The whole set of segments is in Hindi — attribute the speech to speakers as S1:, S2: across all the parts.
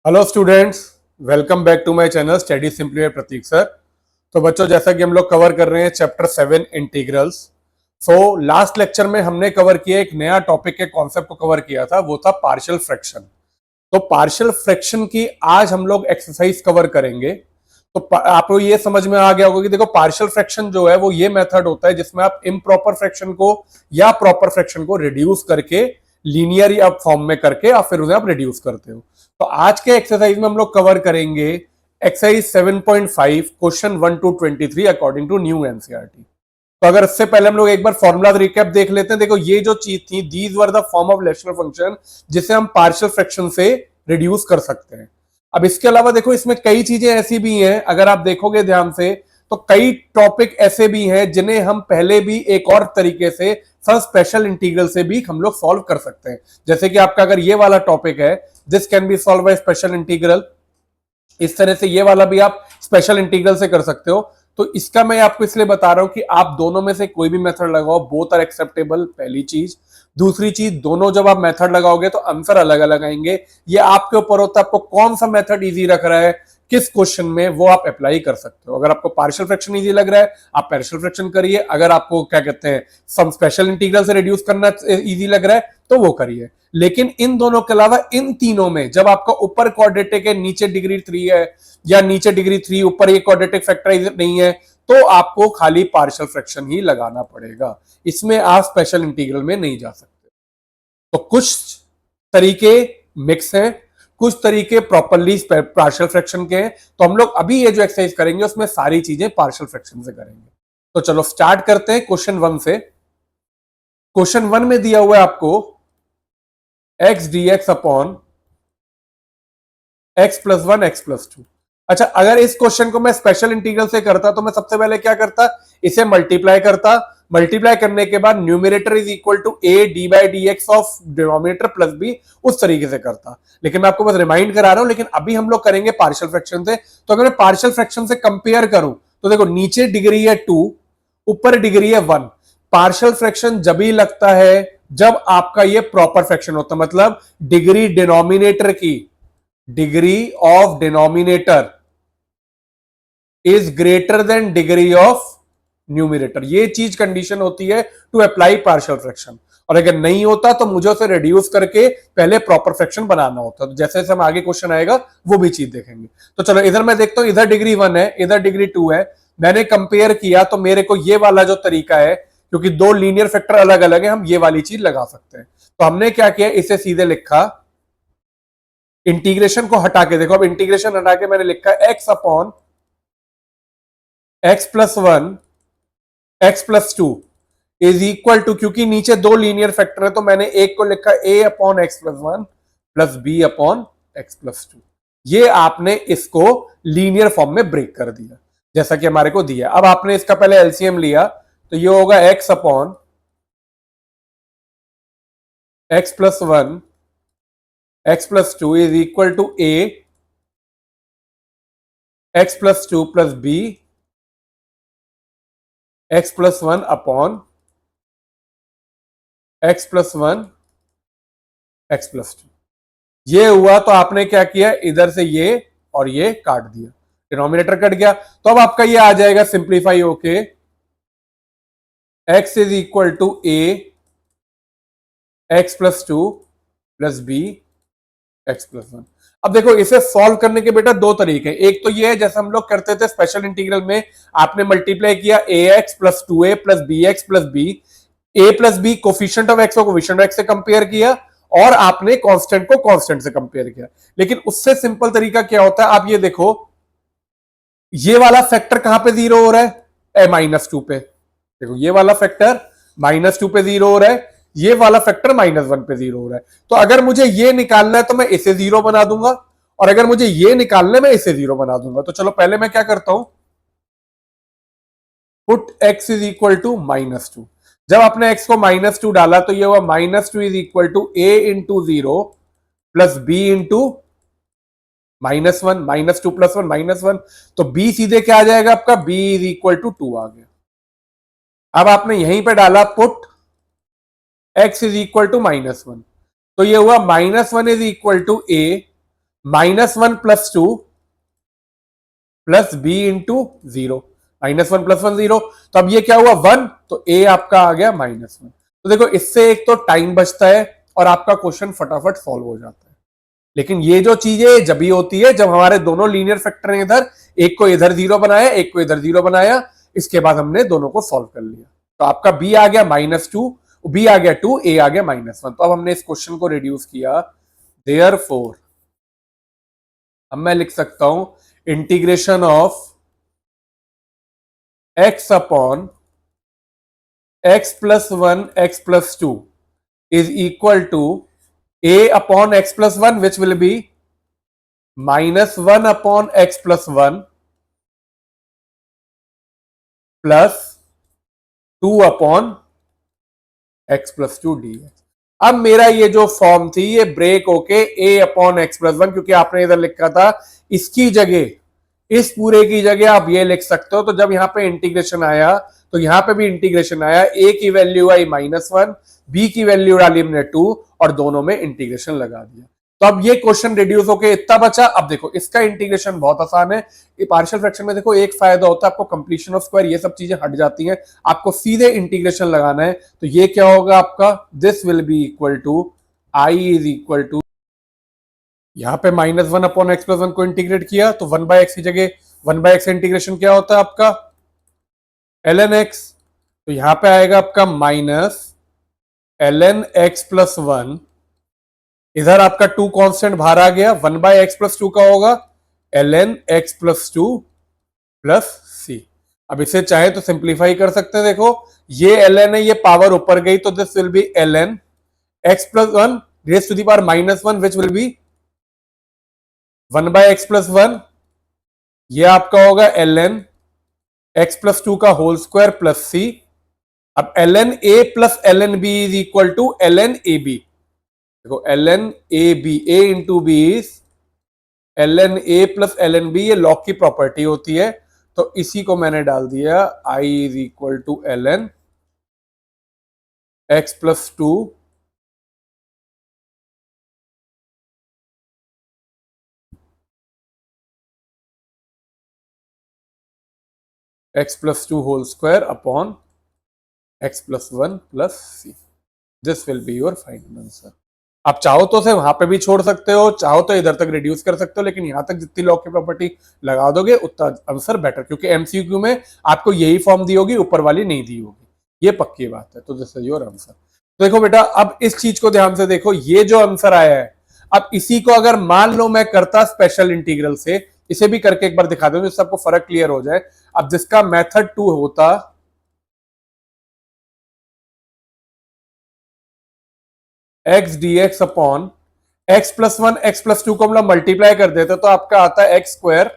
S1: Hello students, welcome back to my channel study simply by Prateek sir. तो बच्चों, जैसा कि हम लोग कवर कर रहे हैं चैप्टर 7 इंटीग्रल्स। लास्ट लेक्चर में हमने कवर किया एक नया टॉपिक के कॉन्सेप्ट को कवर किया था, वो था पार्शियल फ्रैक्शन। तो पार्शियल फ्रैक्शन की आज हम लोग एक्सरसाइज कवर करेंगे। तो आपको ये समझ में आ गया होगा कि देखो, पार्शियल फ्रैक्शन जो है वो ये मेथड होता है जिसमें आप इम्प्रॉपर फ्रैक्शन को या प्रॉपर फ्रैक्शन को रिड्यूस करके लीनियर या फॉर्म में करके आप फिर उन्हें आप रिड्यूस करते हो। तो आज के एक्सरसाइज में हम लोग कवर करेंगे exercise 7.5 question 1 to 23 according to new NCERT. तो अगर इससे पहले हम लोग एक बार फॉर्मूला रिकैप देख लेते हैं। देखो, ये जो चीज थी, these were the form of rational function जिसे हम पार्शियल फ्रैक्शन से रिड्यूस कर सकते हैं। अब इसके अलावा देखो, इसमें कई चीजें ऐसी भी हैं, अगर आप देखोगे ध्यान से तो कई टॉपिक ऐसे भी हैं जिन्हें हम पहले भी एक और तरीके से सब स्पेशल इंटीग्रल से भी हम लोग सॉल्व कर सकते हैं। जैसे कि आपका अगर ये वाला टॉपिक है, this can be solve by special integral, इस तरह से ये वाला भी आप स्पेशल इंटीग्रल से कर सकते हो। तो इसका मैं आपको इसलिए बता रहा हूं कि आप दोनों में से कोई भी मेथड लगाओ, बोथ आर एक्सेप्टेबल, पहली चीज। दूसरी चीज, दोनों जब आप मेथड लगाओगे तो आंसर अलग अलग आएंगे। ये आपके ऊपर होता है, आपको कौन सा मेथड इजी रख रहा है किस क्वेश्चन में, वो आप अप्लाई कर सकते हो। अगर आपको पार्शियल फ्रैक्शन इजी लग रहा है, आप पार्शियल फ्रैक्शन करिए। अगर आपको क्या कहते हैं, सम स्पेशल इंटीग्रल से रिड्यूस करना इजी लग रहा है तो वो करिए। लेकिन इन दोनों के अलावा इन तीनों में जब आपका ऊपर क्वाड्रेटिक है, नीचे डिग्री 3 है, या नीचे डिग्री 3 ऊपर ये क्वाड्रेटिक फैक्टराइज नहीं है, तो आपको खाली पार्शियल फ्रैक्शन ही लगाना पड़ेगा। इसमें आप स्पेशल इंटीग्रल में नहीं जा सकते। तो कुछ तरीके मिक्स हैं, कुछ तरीके प्रॉपरली पार्शियल फ्रैक्शन के हैं। तो हम लोग अभी ये जो एक्सरसाइज करेंगे उसमें सारी चीजें पार्शियल फ्रैक्शन से करेंगे। तो चलो स्टार्ट करते हैं क्वेश्चन 1 से। क्वेश्चन 1 में दिया हुआ है आपको x d x upon x plus 1 x plus 2। अच्छा, अगर इस क्वेश्चन को मैं स्पेशल इंटीग्रल से करता तो मैं सबसे पहले क्या करता, इसे मल्टीप्लाई करता। मल्टीप्लाई करने के बाद numerator is equal to A D by D X of denominator plus B, उस तरीके से करता। लेकिन मैं आपको बस रिमाइंड करा रहा हूं, लेकिन अभी हम लोग करेंगे पार्शियल फ्रैक्शन से। तो अगर मैं पार्शियल फ्रैक्शन से कंपेयर करूं तो देखो, नीचे डिग्री है 2, ऊपर डिग्री है 1। पार्शियल फ्रैक्शन जब ही लगता है जब आपका ये प्रॉपर फ्रैक्शन होता है, मतलब डिग्री डिनोमिनेटर की, degree of denominator is greater than degree of numerator. ये चीज कंडीशन होती है टू अप्लाई पार्शियल फ्रैक्शन। और अगर नहीं होता तो मुझे उसे रिड्यूस करके पहले प्रॉपर फ्रैक्शन बनाना होता है। तो जैसे जैसे हम आगे क्वेश्चन आएगा वो भी चीज देखेंगे। तो चलो, इधर मैं देखता हूं, इधर डिग्री 1 है, इधर डिग्री 2 है। मैंने कंपेयर किया तो मेरे को ये वाला जो तरीका है, क्योंकि दो लीनियर फैक्टर अलग अलग है, हम ये वाली चीज लगा सकते हैं। तो हमने क्या किया, इसे सीधे लिखा, इंटीग्रेशन को हटा के देखो। अब इंटीग्रेशन हटा के मैंने लिखा X upon x plus 1 x plus 2 is equal to, क्योंकि नीचे दो लीनियर फैक्टर है तो मैंने एक को लिखा A upon x plus 1 plus B upon x plus 2। ये आपने इसको लीनियर फॉर्म में ब्रेक कर दिया जैसा कि हमारे को दिया। अब आपने इसका पहले एलसीएम लिया तो ये होगा X upon x plus 1 x plus 2 is equal to A X plus 2 plus B x plus 1 upon x plus 1 x plus 2। ये हुआ तो आपने क्या किया, इधर से ये और ये काट दिया, डिनोमिनेटर कट गया। तो अब आपका ये आ जाएगा सिंप्लीफाई होके x is equal to A X plus 2 plus B x plus 1। अब देखो, इसे सॉल्व करने के बेटा दो तरीके हैं। एक तो ये है जैसे हम लोग करते थे स्पेशल इंटीग्रल में, आपने मल्टीप्लाई किया A X plus 2a plus B x plus B, A plus B coefficient of X को कोफिशिएंट ऑफ एक्स से कंपेयर किया, और आपने कांस्टेंट को कांस्टेंट से कंपेयर किया। लेकिन उससे सिंपल तरीका क्या होता है, आप ये देखो, ये वाला फैक्टर कहां पे जीरो हो रहा है, -2 पे। देखो, ये वाला फैक्टर -2 पे जीरो हो रहा है, ये वाला फैक्टर -1 पे जीरो हो रहा है। तो अगर मुझे ये निकालना है तो मैं इसे जीरो बना दूंगा, और अगर मुझे ये निकालना है मैं इसे जीरो बना दूंगा। तो चलो पहले मैं क्या करता हूं, put x is equal to -2। जब आपने x को -2 डाला तो ये हुआ -2 is equal to a into 0 plus b into -1, -2 plus 1 -1। तो b सीधे क्या आ जाएगा आपका, b इज इक्वल टू 2 आ गया। अब आपने यहीं पे डाला put x is equal to -1, तो ये हुआ -1 is equal to a -1 + 2 plus B into 0। -1 + 1 0, तो अब ये क्या हुआ 1, तो ए आपका आ गया -1। तो देखो इससे एक तो टाइम बचता है और आपका क्वेश्चन फटाफट सॉल्व हो जाता है। लेकिन ये जो चीजें जब भी होती है जब हमारे दोनों लीनियर फैक्टर हैं, इधर एक को इधर 0 बनाया, एक को इधर 0 बनाया, इसके बाद हमने दोनों को सॉल्व कर लिया। तो आपका बी आ गया -2, बी आ गया 2, ए आ गया -1। तो अब हमने इस क्वेश्चन को रिड्यूस किया। देयरफॉर अब मैं लिख सकता हूं integration of x upon x + 1 x + 2 is equal to a upon x + 1, which will be -1 upon x + 1 plus 2 upon x + 2 dx। अब मेरा ये जो फॉर्म थी ये ब्रेक होके a अपॉन x + 1, क्योंकि आपने इधर लिखा था इसकी जगह, इस पूरे की जगह आप ये लिख सकते हो। तो जब यहां पे इंटीग्रेशन आया तो यहां पे भी इंटीग्रेशन आया, a की वैल्यू आई -1, b की वैल्यू डाली हमने 2 और दोनों में इंटीग्रेशन लगा दिया। तो अब ये क्वेश्चन रिड्यूस होके इतना बचा। अब देखो इसका इंटीग्रेशन बहुत आसान है। ये पार्शियल फ्रैक्शन में देखो एक फायदा होता है, आपको कंप्लीशन ऑफ स्क्वायर ये सब चीजें हट जाती हैं, आपको सीधे इंटीग्रेशन लगाना है। तो ये क्या होगा आपका, this will be equal to I is equal to, यहां पे -1 अपॉन x + 1 को इंटीग्रेट किया तो 1/x की जगह 1/x इंटीग्रेशन क्या होता है आपका ln x। तो यहां पे आएगा आपका -ln x + 1, इधर आपका 2 कांस्टेंट बाहर आ गया, 1/x + 2 का होगा ln x + 2 प्लस c। अब इसे चाहे तो सिंप्लीफाई कर सकते हैं। देखो ये ln है, ये पावर ऊपर गई तो this will be ln x + 1 raise to the power -1, which will be 1/x + 1। ये आपका होगा ln x + 2 का होल स्क्वायर प्लस c। अब ln a plus ln b is equal to ln ab। देखो ln ab, a into B is ln a plus ln b, ये लॉग की प्रॉपर्टी होती है। तो इसी को मैंने डाल दिया i is equal to ln x + 2 x + 2 whole square upon x + 1 plus c। This will be your final answer. आप चाहो तो उसे वहां पे भी छोड़ सकते हो, चाहो तो इधर तक रिड्यूस कर सकते हो, लेकिन यहां तक जितनी लॉग की प्रॉपर्टी लगा दोगे उतना आंसर बेटर, क्योंकि एमसीक्यू में आपको यही फॉर्म दी होगी, ऊपर वाली नहीं दी होगी, ये पक्की बात है। तो दिस इज योर आंसर। तो देखो बेटा अब इस चीज को ध्यान से देखो, ये जो आंसर आया है, अब इसी को अगर मान लो मैं करता स्पेशल इंटीग्रल से, इसे भी करके एक बार दिखा दो जिससे आपको फर्क क्लियर हो जाए। अब जिसका मेथड 2 होता x dx upon x + 1 x + 2 को हम लोग मल्टीप्लाई कर देते तो आपका आता है x²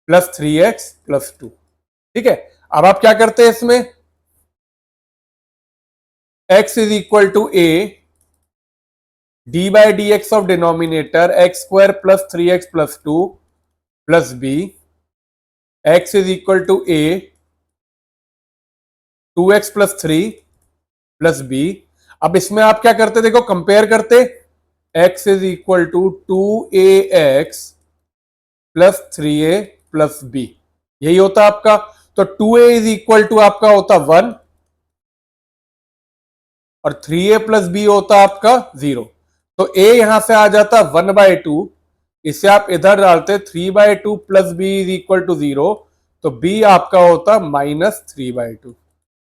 S1: + 3x + 2। ठीक है, अब आप क्या करते हैं इसमें, x is equal to a d/dx of denominator x² + 3x + 2 plus b, x is equal to a 2x + 3 plus b। अब इसमें आप क्या करते, देखो कंपेयर करते, x is equal to 2ax plus 3a plus b, यही होता है आपका। तो 2a इज इक्वल टू आपका होता 1 और 3a प्लस b होता आपका 0। तो a यहां से आ जाता 1/2, इसे आप इधर डालते 3/2 plus b is equal to 0, तो b आपका होता -3/2।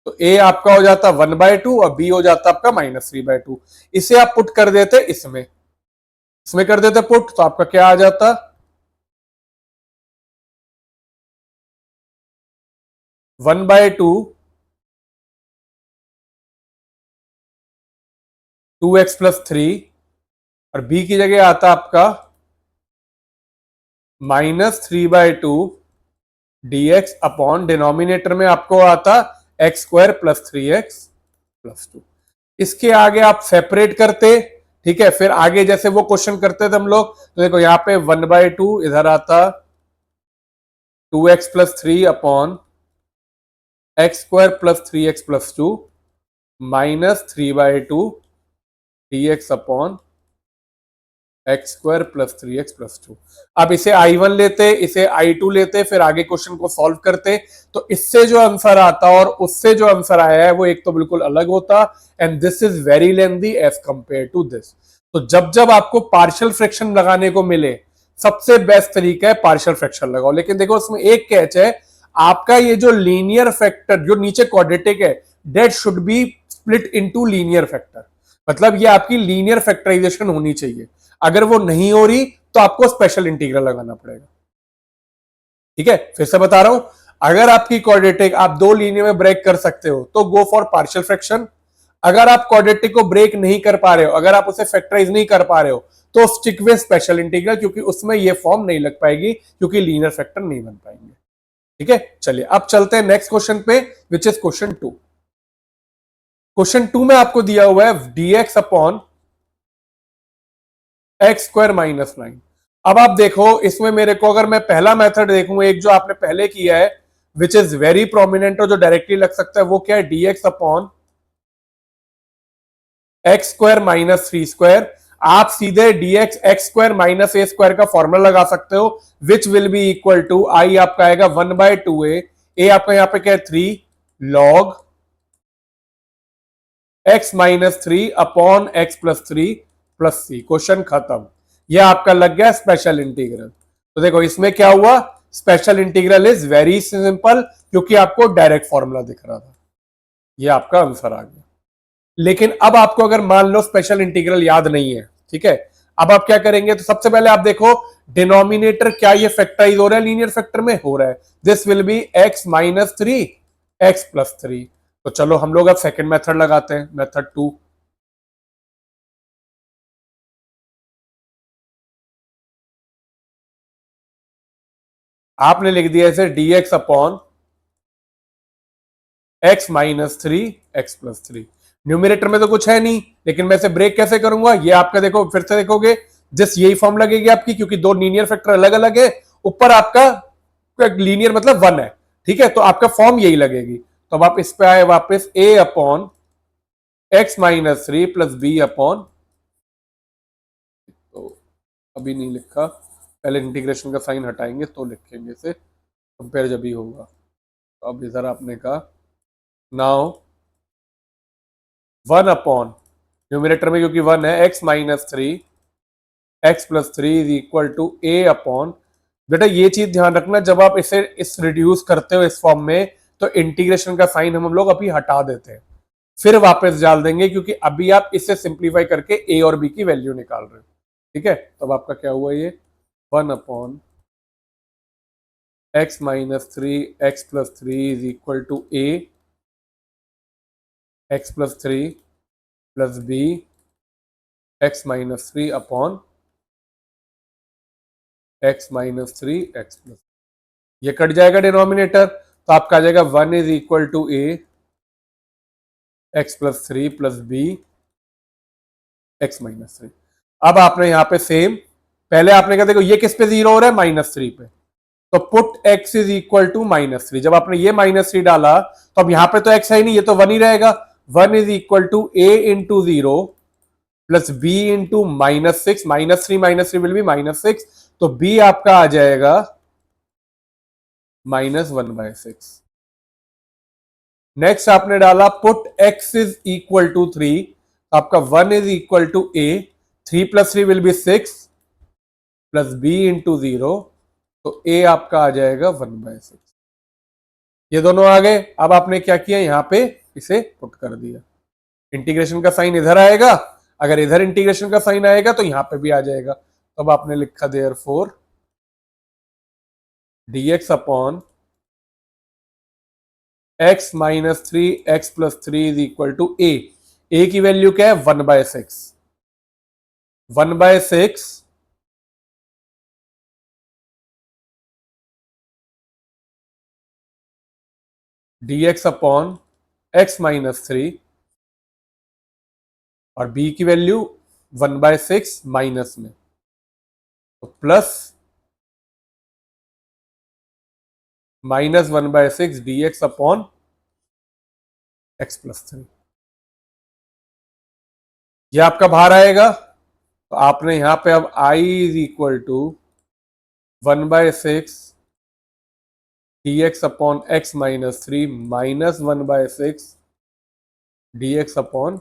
S1: तो a आपका हो जाता 1/2 और b हो जाता आपका -3/2। इसे आप पुट कर देते इसमें, इसमें कर देते पुट, तो आपका क्या आ जाता 1/2 2x + 3 और b की जगह आता आपका -3/2 dx अपॉन डिनोमिनेटर में आपको आता x² + 3x + 2। इसके आगे आप सेपरेट करते, ठीक है, फिर आगे जैसे वो क्वेश्चन करते थे हम लोग, तो देखो यहां पे 1/2 इधर आता 2x + 3 upon x² + 3x + 2 -3/2 dx upon x square plus 3x+2। अब इसे I1 लेते, इसे I2 लेते, फिर आगे क्वेश्चन को सॉल्व करते, तो इससे जो आंसर आता और उससे जो आंसर आया है वो एक तो बिल्कुल अलग होता, and this is very lengthy as compare to this. तो जब जब आपको पार्शियल फ्रैक्शन लगाने को मिले, सबसे बेस्ट तरीका है पार्शियल फ्रैक्शन लगाओ। लेकिन देखो उसमें एक कैच है, आपका ये जो लीनियर फैक्टर जो नीचे क्वाड्रेटिक है, that should be split into linear factor, मतलब ये आपकी लीनियर फैक्टराइजेशन होनी चाहिए। अगर वो नहीं हो रही तो आपको स्पेशल इंटीग्रल लगाना पड़ेगा। ठीक है, फिर से बता रहा हूं, अगर आपकी क्वाड्रेटिक आप दो लीनियर में ब्रेक कर सकते हो तो गो फॉर पार्शियल फ्रैक्शन। अगर आप क्वाड्रेटिक को ब्रेक नहीं कर पा रहे हो, अगर आप उसे फैक्टराइज नहीं कर पा रहे हो, तो स्टिक विद स्पेशल इंटीग्रल, क्योंकि उसमें ये फॉर्म नहीं लग पाएगी, क्योंकि लीनियर फैक्टर नहीं बन पाएंगे। ठीक है, चलिए अब चलते हैं नेक्स्ट क्वेश्चन पे, विच इज क्वेश्चन 2। क्वेश्चन 2 में आपको दिया हुआ है dx अपॉन x² - 9। अब आप देखो इसमें मेरे को, अगर मैं पहला मेथड देखूं, एक जो आपने पहले किया है विच इज वेरी प्रोमिनेंट और जो डायरेक्टली लग सकता है, वो क्या है, dx अपॉन x² - 3²। आप सीधे dx x² - a² का फॉर्मूला लगा सकते हो, which will be equal to I आपका आएगा 1/2a, a आपका यहां पे क्या है 3 log x-3 upon x+3 + c। Question खत्म। यह आपका लग गया स्पेशल इंटीग्रल। तो देखो इसमें क्या हुआ, special integral is very simple, क्योंकि आपको डायरेक्ट फॉर्मूला दिख रहा था। यह आपका आंसर आ गया। लेकिन अब आपको अगर मान लो स्पेशल इंटीग्रल याद नहीं है, ठीक है, अब आप क्या करेंगे, तो सबसे पहले आप देखो डिनोमिनेटर क्या ये फैक्टराइज हो रहा है, लीनियर फैक्टर में हो रहा है, this will B x-3 x+3। तो चलो हम लोग अब सेकंड मेथड लगाते हैं, मेथड 2। आपने लिख दिया इसे dx upon x-3 x+3। Numerator में तो कुछ है नहीं, लेकिन मैं इसे ब्रेक कैसे करूंगा, ये आपका देखो फिर से देखोगे, जिस यही फॉर्म लगेगी आपकी, क्योंकि दो लीनियर फैक्टर अलग अलग है, ऊपर आपका लीनियर मतलब 1 है, ठीक है, तो आपका फॉर्म यही लगेगी। तो अब आप इस पे आए वापस, a upon x-3 plus b upon, तो अभी नहीं लिखा, पहले इंटीग्रेशन का साइन हटाएंगे तो लिखेंगे इसे, कंपेयर जब ही होगा। तो अब इधर आपने कहा नाउ 1 अपॉन, न्यूमिनेटर में क्योंकि 1 है, x-3 x+3 is equal to a upon, बेटा ये चीज ध्यान रखना, जब आप इसे इस रिड्यूस करते हो इस फॉर्म में, तो इंटीग्रेशन का साइन हम लोग अभी हटा देते हैं, फिर वापस डाल देंगे, क्योंकि अभी आप इसे सिंप्लीफाई करके a और b की वैल्यू निकाल रहे हो। ठीक है, तब आपका क्या हुआ, ये 1 upon x-3 x+3 is equal to a x+3 plus b x-3 upon x-3 x+, ये कट जाएगा डिनोमिनेटर, तो आपका आ जाएगा 1 is equal to a x+3 plus b x-3। अब आपने यहां पे सेम, पहले आपने कहा देखो ये किस पे जीरो हो रहा है, -3 पे, तो put x is equal to -3। जब आपने ये -3 डाला, तो अब यहां पे तो x है ही नहीं, ये तो 1 ही रहेगा। 1 is equal to a into 0 plus b into -6, -3 will be -6, तो b आपका आ जाएगा -1/6। नेक्स्ट आपने डाला put x is equal to 3, आपका 1 is equal to a, 3 + 3 will be 6 plus b into 0, तो a आपका आ जाएगा 1/6। ये दोनों आ गए। अब आपने क्या किया, यहां पे इसे पुट कर दिया, इंटीग्रेशन का साइन इधर आएगा, अगर इधर इंटीग्रेशन का साइन आएगा तो यहां पे भी आ जाएगा। तो अब आपने लिखा therefore dx upon x-3 x+3 is equal to a की वैल्यू क्या है, 1/6, 1/6 dx अपॉन x-3, और b की वैल्यू 1/6 माइनस में, तो प्लस -1/6 dx अपॉन x+3, ये आपका बाहर आएगा, तो आपने यहां पे अब I is equal to 1/6 dx upon x minus 3 minus 1/6 dx upon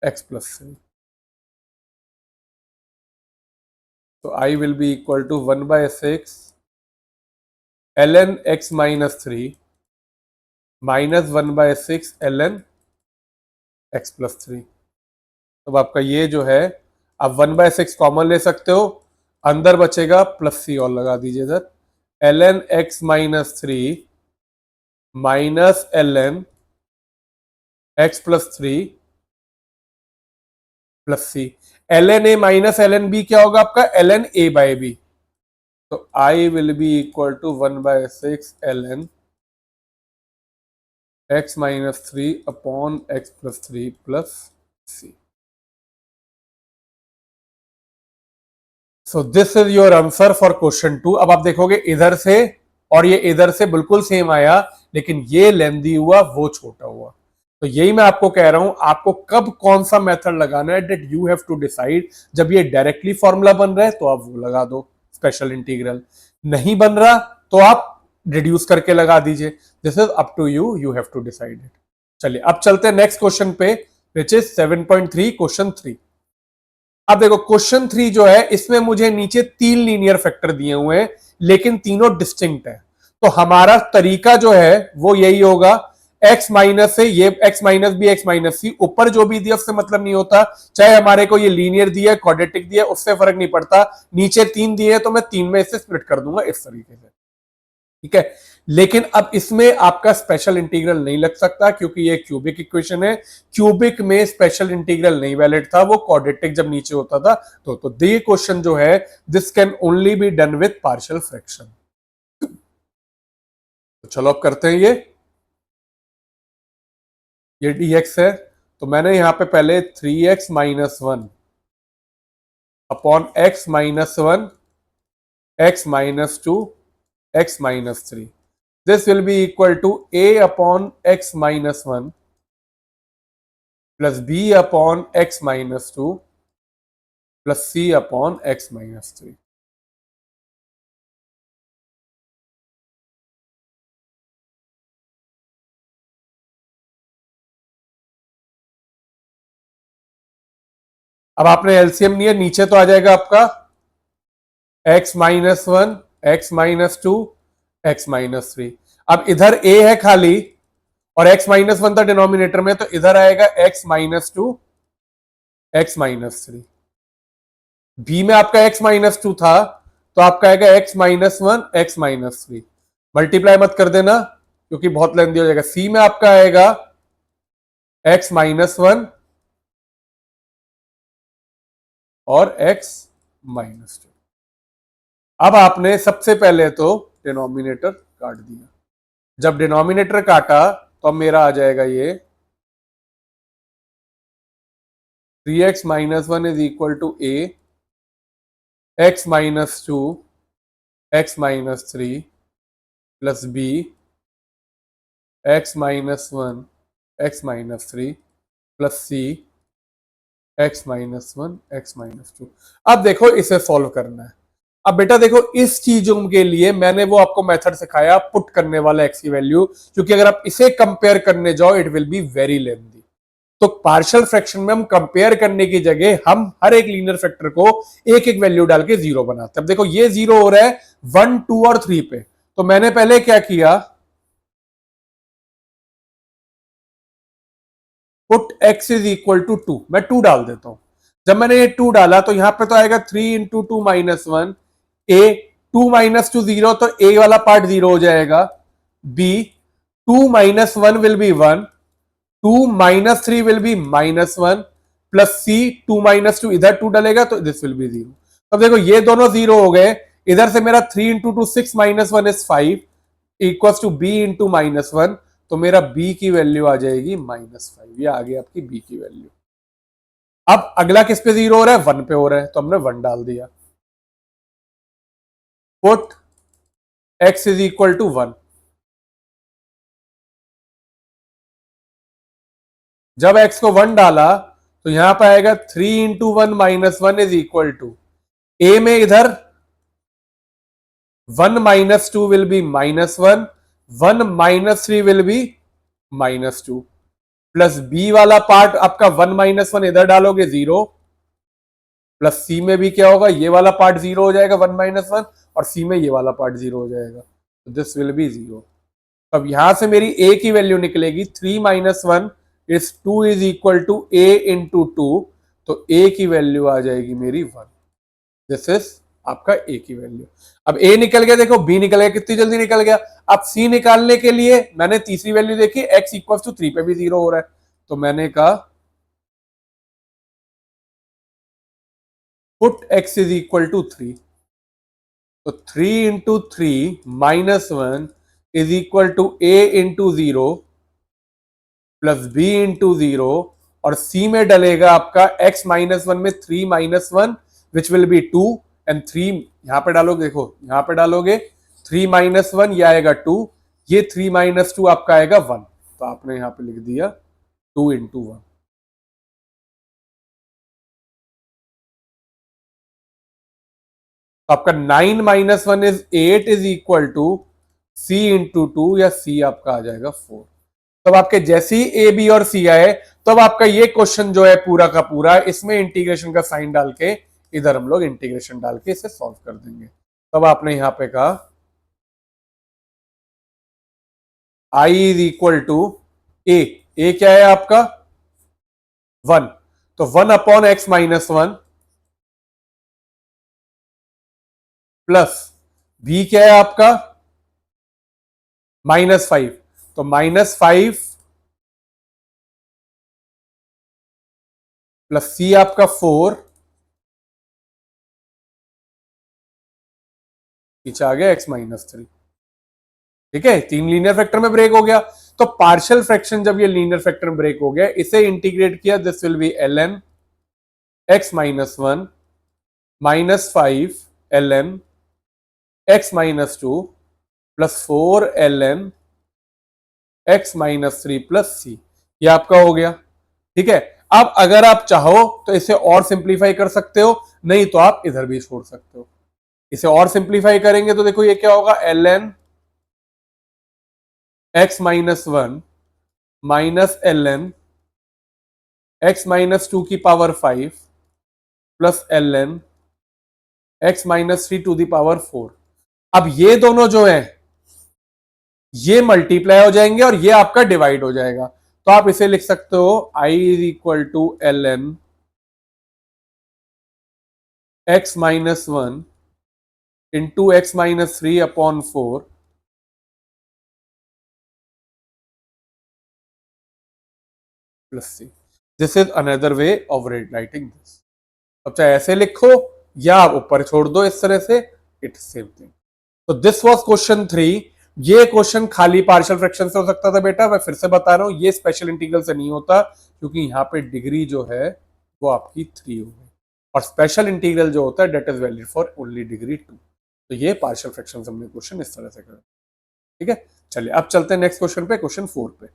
S1: x plus 3. So I will be equal to 1/6 ln x minus 3 minus 1/6 ln x plus 3. अब आपका ये जो है आप 1/6 कॉमन ले सकते हो, अंदर बचेगा प्लस सी और लगा दीजिए sir. ln x minus 3 minus ln x plus 3 plus c. ln a minus ln b क्या होगा आपका? ln a by b. तो I will be equal to 1/6 ln x minus 3 upon x plus 3 plus c. So this is your answer for question 2. अब आप देखोगे इधर से और ये इधर से बिल्कुल सेम आया, लेकिन ये लेंदी हुआ वो छोटा हुआ. तो यही मैं आपको कह रहा हूं, आपको कब कौन सा मेथड लगाना है that you have to decide. जब ये डायरेक्टली फॉर्मूला बन रहा है तो आप वो लगा दो स्पेशल इंटीग्रल, नहीं बन रहा तो आप रिड्यूस करके लगा दीजिए. This is up to you, you have to decide it. चलिए अब चलते हैं नेक्स्ट क्वेश्चन पे, विच इज 7.3 क्वेश्चन 3. अब देखो क्वेश्चन 3 जो है इसमें मुझे नीचे 3 लीनियर फैक्टर दिए हुए हैं, लेकिन तीनों डिस्टिंक्ट है. तो हमारा तरीका जो है वो यही होगा, x माइनस से ये x minus B X minus C, ऊपर जो भी दिया उससे मतलब नहीं होता, चाहे हमारे को ये लीनियर दिया क्वाड्रेटिक दिया उससे फर्क नहीं पड़ता. नीचे 3 दिए तो मैं 3 में इससे स्प्लिट कर दूंगा इस तरीके से, ठीक है. लेकिन अब इसमें आपका स्पेशल इंटीग्रल नहीं लग सकता क्योंकि ये क्यूबिक इक्वेशन है. क्यूबिक में स्पेशल इंटीग्रल नहीं वैलिड था, वो क्वाड्रेटिक जब नीचे होता था. तो ये क्वेश्चन जो है this can only be done with partial fraction. तो चलो अब करते हैं ये dx है. तो मैंने यहां पे पहले 3x minus 1 upon x minus 1 x minus 2 x minus 3. This will be equal to a upon x minus 1 plus b upon x minus 2 plus c upon x minus 3. अब आपने एलसीएम लिया, नीचे तो आ जाएगा आपका x minus 1 x minus 2 x minus 3. अब इधर a है खाली और x माइनस 1 था डिनोमिनेटर में, तो इधर आएगा x minus 2 x minus 3. b में आपका x माइनस 2 था तो आपका आएगा x minus 1 x minus 3. Multiply मत कर देना क्योंकि बहुत लेंदी हो जाएगा. सी में आपका आएगा x माइनस 1 और x माइनस 2. अब आपने सबसे पहले तो डिनोमिनेटर काट दिया. जब डिनोमिनेटर काटा तो अब मेरा आ जाएगा ये 3x minus 1 is equal to a x minus 2 x minus 3 plus b x minus 1 x minus 3 plus c x minus 1 x minus 2. अब देखो इसे सॉल्व करना है. अब बेटा देखो इस चीजों के लिए मैंने वो आपको मेथड सिखाया पुट करने वाला x की वैल्यू, क्योंकि अगर आप इसे कंपेयर करने जाओ it will be very lengthy. तो पार्शियल फ्रैक्शन में हम कंपेयर करने की जगह हम हर एक लीनियर फैक्टर को एक एक वैल्यू डाल के जीरो बनाते हैं. अब देखो ये जीरो हो रहा है 1 2 और 3 पे, तो मैंने पहले क्या किया, put x is equal to 2, मैं 2 डाल देता हूं. जब मैंने ये 2 डाला तो यहां पे तो आएगा 3 इंटू 2 माइनस 1 a 2 माइनस 2 0, तो a वाला पार्ट 0 हो जाएगा. b 2 minus 1 will be 1 2 minus 3 will be minus 1 plus c 2 minus 2 इधर 2 डलेगा तो दिस विल बी 0. अब देखो ये दोनों 0 हो गए. इधर से मेरा 3 into 2 6 minus 1 is 5 equals to b into minus 1, तो मेरा b की वैल्यू आ जाएगी -5. ये आ गई आपकी b की वैल्यू. अब अगला किस पे 0 हो रहा है? 1 पे हो रहा है, तो हमने 1 डाल दिया. Put x is equal to 1. जब x को 1 डाला तो यहां पर आएगा 3 × 1 - 1 इज इक्वल टू ए में इधर 1 - 2 will be -1, 1 - 3 will be -2 plus b वाला पार्ट आपका 1 - 1 इधर डालोगे 0 प्लस सी में भी क्या होगा, ये वाला पार्ट 0 हो जाएगा 1 - 1 और सी में ये वाला पार्ट 0 हो जाएगा, तो दिस विल बी 0। अब यहां से मेरी ए की वैल्यू निकलेगी 3 - 1 is 2 = a इंटू 2, तो ए की वैल्यू आ जाएगी मेरी 1। दिस इज आपका ए की वैल्यू। अब ए निकल गया, देखो बी निकल गया, कितनी जल्दी निकल गया। अब सी निकालने के लिए मैंने तीसरी वैल्यू देखी, x = 3 पे भी 0 हो रहा है, तो मैंने कहा पुट x = 3, तो 3 × 3 - 1 = a into 0 plus b into 0, और c में डलेगा आपका x -1 में 3 - 1 विच विल बी 2 एंड 3 यहां पे डालोगे, देखो यहां पे डालोगे 3 - 1 ये आएगा 2, ये 3 - 2 आपका आएगा 1, तो आपने यहां पे लिख दिया 2 × 1। तो आपका 9 - 1 is 8 is equal to c into 2, या c आपका आ जाएगा 4। तब आपके जैसे ही ए बी और सी आए, तब आपका ये क्वेश्चन जो है पूरा का पूरा, इसमें इंटीग्रेशन का साइन डाल के इधर हम लोग इंटीग्रेशन डाल के इसे सॉल्व कर देंगे। तब आपने यहां पे कहा i इज इक्वल टू ए क्या है आपका 1, तो 1/x - 1 प्लस बी क्या है आपका -5, तो -5 प्लस सी आपका 4, पीछे आ गया x - 3। ठीक है, 3 लीनियर फैक्टर में ब्रेक हो गया। तो पार्शियल फ्रैक्शन जब ये लीनियर फैक्टर में ब्रेक हो गया, इसे इंटीग्रेट किया, this will be ln x - 1 -5 ln x - 2 plus 4 ln x - 3 plus c, ये आपका हो गया। ठीक है, अब अगर आप चाहो तो इसे और सिंप्लीफाई कर सकते हो, नहीं तो आप इधर भी छोड़ सकते हो। इसे और सिंप्लीफाई करेंगे तो देखो ये क्या होगा, ln x - 1 minus ln x - 2 की power 5 plus ln x - 3 to the power 4। अब ये दोनों जो है ये मल्टीप्लाई हो जाएंगे और ये आपका डिवाइड हो जाएगा, तो आप इसे लिख सकते हो i is equal to ln x - 1 into x - 3 upon 4 plus c. This is another way of writing this. अब चाहे ऐसे लिखो या आप ऊपर छोड़ दो इस तरह से, इट्स सेम थिंग। तो दिस वाज क्वेश्चन 3। ये क्वेश्चन खाली पार्शियल फ्रैक्शन से हो सकता था बेटा, मैं फिर से बता रहा हूं, ये स्पेशल इंटीग्रल से नहीं होता, क्योंकि यहां पे डिग्री जो है वो आपकी 3 हो गई, और स्पेशल इंटीग्रल जो होता है that is valid for only degree 2। तो ये पार्शियल फ्रैक्शन हमने क्वेश्चन इस तरह से करा। ठीक है, चलिए अब चलते हैं नेक्स्ट क्वेश्चन पे, क्वेश्चन 4 पे।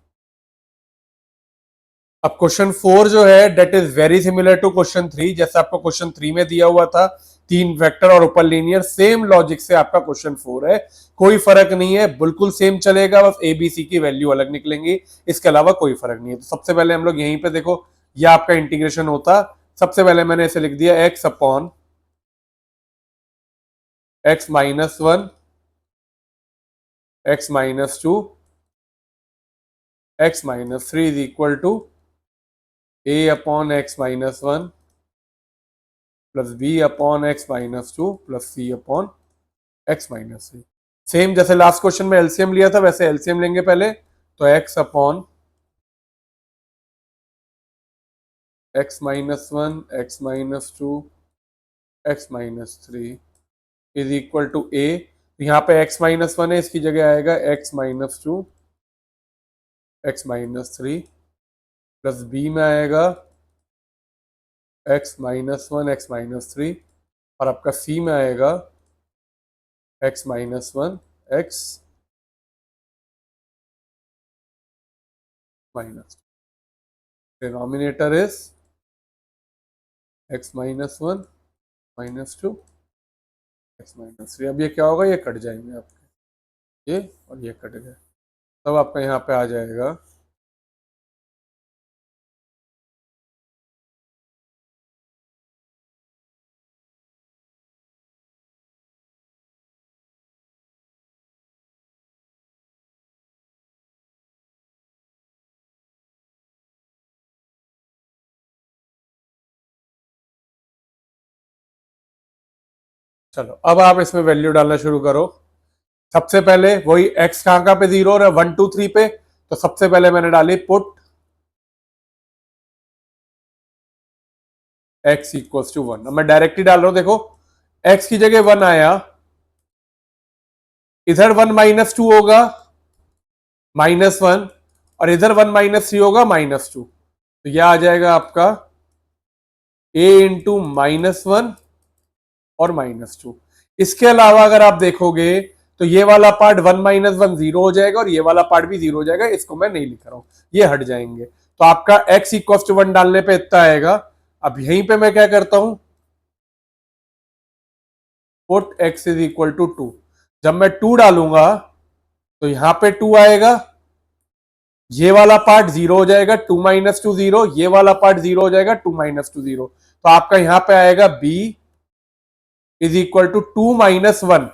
S1: अब क्वेश्चन 4 जो है that is very similar to question 3, जैसे आपको क्वेश्चन 3 में दिया हुआ था 3 वेक्टर और ऊपर लीनियर, सेम लॉजिक से आपका क्वेश्चन 4 है, कोई फर्क नहीं है, बिल्कुल सेम चलेगा, बस ए बी सी की वैल्यू अलग निकलेंगी, इसके अलावा कोई फर्क नहीं है। तो सबसे पहले हम लोग यहीं पे देखो, यह आपका इंटीग्रेशन होता, सबसे पहले मैंने इसे लिख दिया x upon x - 1 x - 2 x - 3 is equal to a upon x - 1 plus B upon x - 2 plus c upon x - 3। Same जैसे लास्ट क्वेश्चन में एलसीएम लिया था, वैसे एलसीएम लेंगे पहले, तो x upon x - 1 x - 2 x - 3 is equal to a। यहाँ पे x - 1 है, इसकी जगह आएगा x - 2 x - 3 प्लस b में आएगा x - 1 x - 3, और आपका c में आएगा x - 1 x - denominator is x-1 -2 x-3। अब ये क्या होगा, ये कट जाएंगे आपके, ये और ये कट गए, तब आपका यहाँ पे आ जाएगा चलो अब आप इसमें वैल्यू डालना शुरू करो। सबसे पहले वही x कहाँ पे 0 है, 1 2 3 पे, तो सबसे पहले मैंने डाली पुट x इक्वल्स टू 1। अब मैं डायरेक्टली डाल रहा हूं, देखो x की जगह 1 आया, इधर 1 -2 होगा -1, और इधर 1 -3 होगा -2, तो यह आ जाएगा आपका a इंटू -1 और -2। इसके अलावा अगर आप देखोगे तो ये वाला पार्ट 1 -1 0 हो जाएगा, और ये वाला पार्ट भी 0 हो जाएगा, इसको मैं नहीं लिख रहा हूं, ये हट जाएंगे। तो आपका x इक्वल टू 1 डालने पे इतना आएगा। अब यहीं पे मैं क्या करता हूं, put x is equal to 2। जब मैं 2 डालूंगा तो यहां पे 2 आएगा, ये वाला पार्ट 0 हो जाएगा, 2 -2 0, ये वाला पार्ट 0 हो जाएगा, 2 -2 0, तो आपका यहां पे आएगा b इज इक्वल टू 2 -1।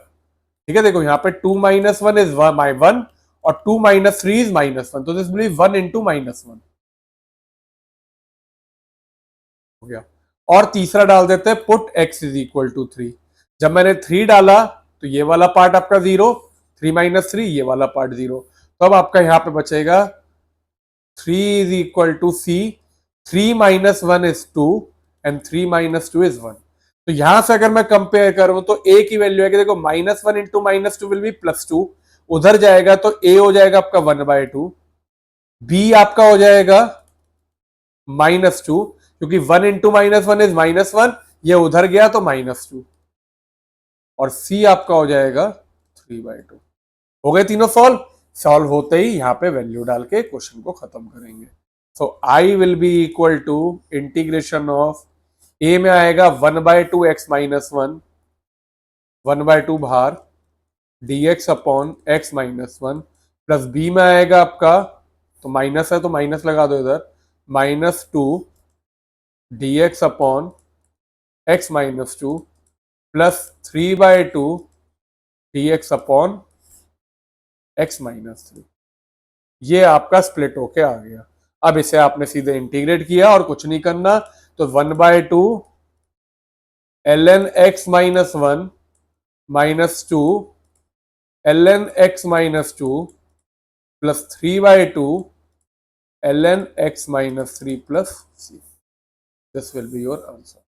S1: ठीक है, देखो यहाँ पे 2 -1 इज 1 और 2 -3 इज -1, तो दिस विल बी 1 इंटू -1 हो गया। और तीसरा डाल देते हैं put x is equal to 3। जब मैंने 3 डाला तो ये वाला पार्ट आपका 0, 3 -3 ये वाला पार्ट 0, तो अब आपका यहाँ पे बचेगा 3 is equal to c, 3 -1 is 2 and 3 -2 is 1। तो यहां से अगर मैं कंपेयर करूं तो a की वैल्यू है कि देखो -1 इंटू -2 विल बी +2, उधर जाएगा तो a हो जाएगा आपका 1/2, b आपका हो जाएगा -2, क्योंकि 1 इंटू -1 इज -1, ये उधर गया तो -2, और c आपका हो जाएगा 3/2। हो गए तीनों सॉल्व। सॉल्व होते ही यहाँ पे वैल्यू डाल के क्वेश्चन को खत्म करेंगे। So I will be equal to integration of a में आएगा 1/2 x -1, 1/2 बाहर dx upon x -1, plus b में आएगा आपका, तो माइनस है तो माइनस लगा दो इधर, -2 dx upon x -2 plus 3/2 dx upon x -3। ये आपका स्प्लिट होके आ गया। अब इसे आपने सीधे इंटीग्रेट किया और कुछ नहीं करना, तो 1/2 ln x -1 -2 ln x -2 plus 3/2 ln x -3 plus c। This will be your answer.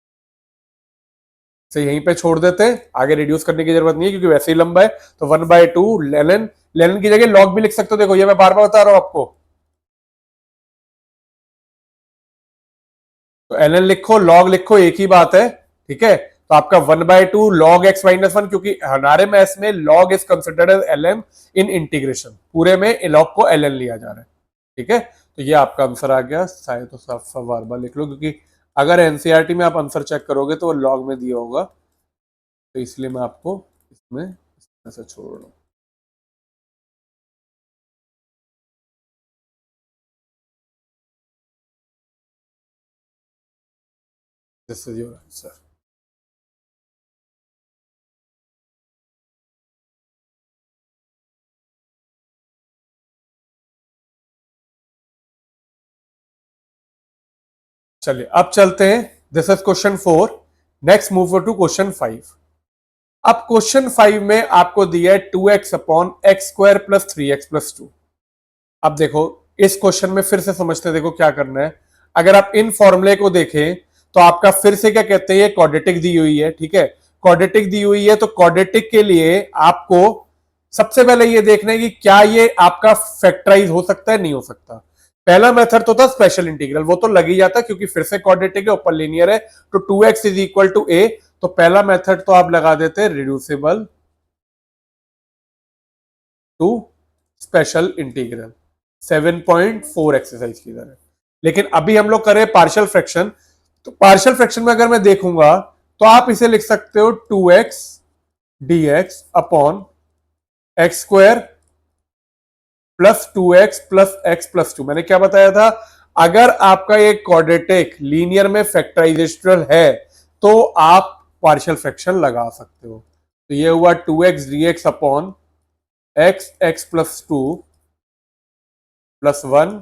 S1: से यहीं पे छोड़ देते हैं, आगे रिड्यूस करने की जरूरत नहीं है क्योंकि वैसे ही लंबा है। तो 1/2 ln, ln की जगह log भी लिख सकते हो, देखो ये मैं बार बार बता रहा हूं आपको, तो ln लिखो log लिखो एक ही बात है। ठीक है, तो आपका 1/2 log x -1, क्योंकि हमारे मैथ्स में log is considered as ln in integration, पूरे में log को ln लिया जा रहा है। ठीक है, तो ये आपका आंसर आ गया। चाहे तो साफ बार बार लिख लो, क्योंकि अगर एनसीईआरटी में आप आंसर चेक करोगे तो वो log में दिया होगा, तो इसलिए मैं आपको इसमें इस तरह से छोड़ रहा हूं। This is your answer. चलिए अब चलते हैं, this is question 4। Next move to question 5। अब क्वेश्चन 5 में आपको दिया है 2x upon x square plus 3x plus 2। अब देखो इस क्वेश्चन में फिर से समझते हैं, देखो क्या करना है। अगर आप इन फॉर्मूले को देखें तो आपका फिर से क्या कहते हैं, ये क्वाड्रेटिक दी हुई है। ठीक है, क्वाड्रेटिक दी हुई है, तो क्वाड्रेटिक के लिए आपको सबसे पहले ये देखना है कि क्या ये आपका फैक्टराइज हो सकता है, नहीं हो सकता। पहला मेथड तो था स्पेशल इंटीग्रल, वो तो लग ही जाता क्योंकि फिर से क्वाड्रेटिक है, ऊपर लीनियर है, तो 2x is equal to a। तो पहला मेथड तो आप लगा देते reducible to special integral, 7.4 exercise की तरह। लेकिन अभी हम लोग करें पार्शियल फ्रैक्शन, तो पार्शियल फ्रैक्शन में अगर मैं देखूंगा तो आप इसे लिख सकते हो 2x dx upon x square plus 2x plus x plus 2। मैंने क्या बताया था, अगर आपका ये क्वाड्रेटिक लीनियर में फैक्टराइजेशनल है तो आप पार्शियल फ्रैक्शन लगा सकते हो। तो ये हुआ 2x dx upon x x plus 2 plus 1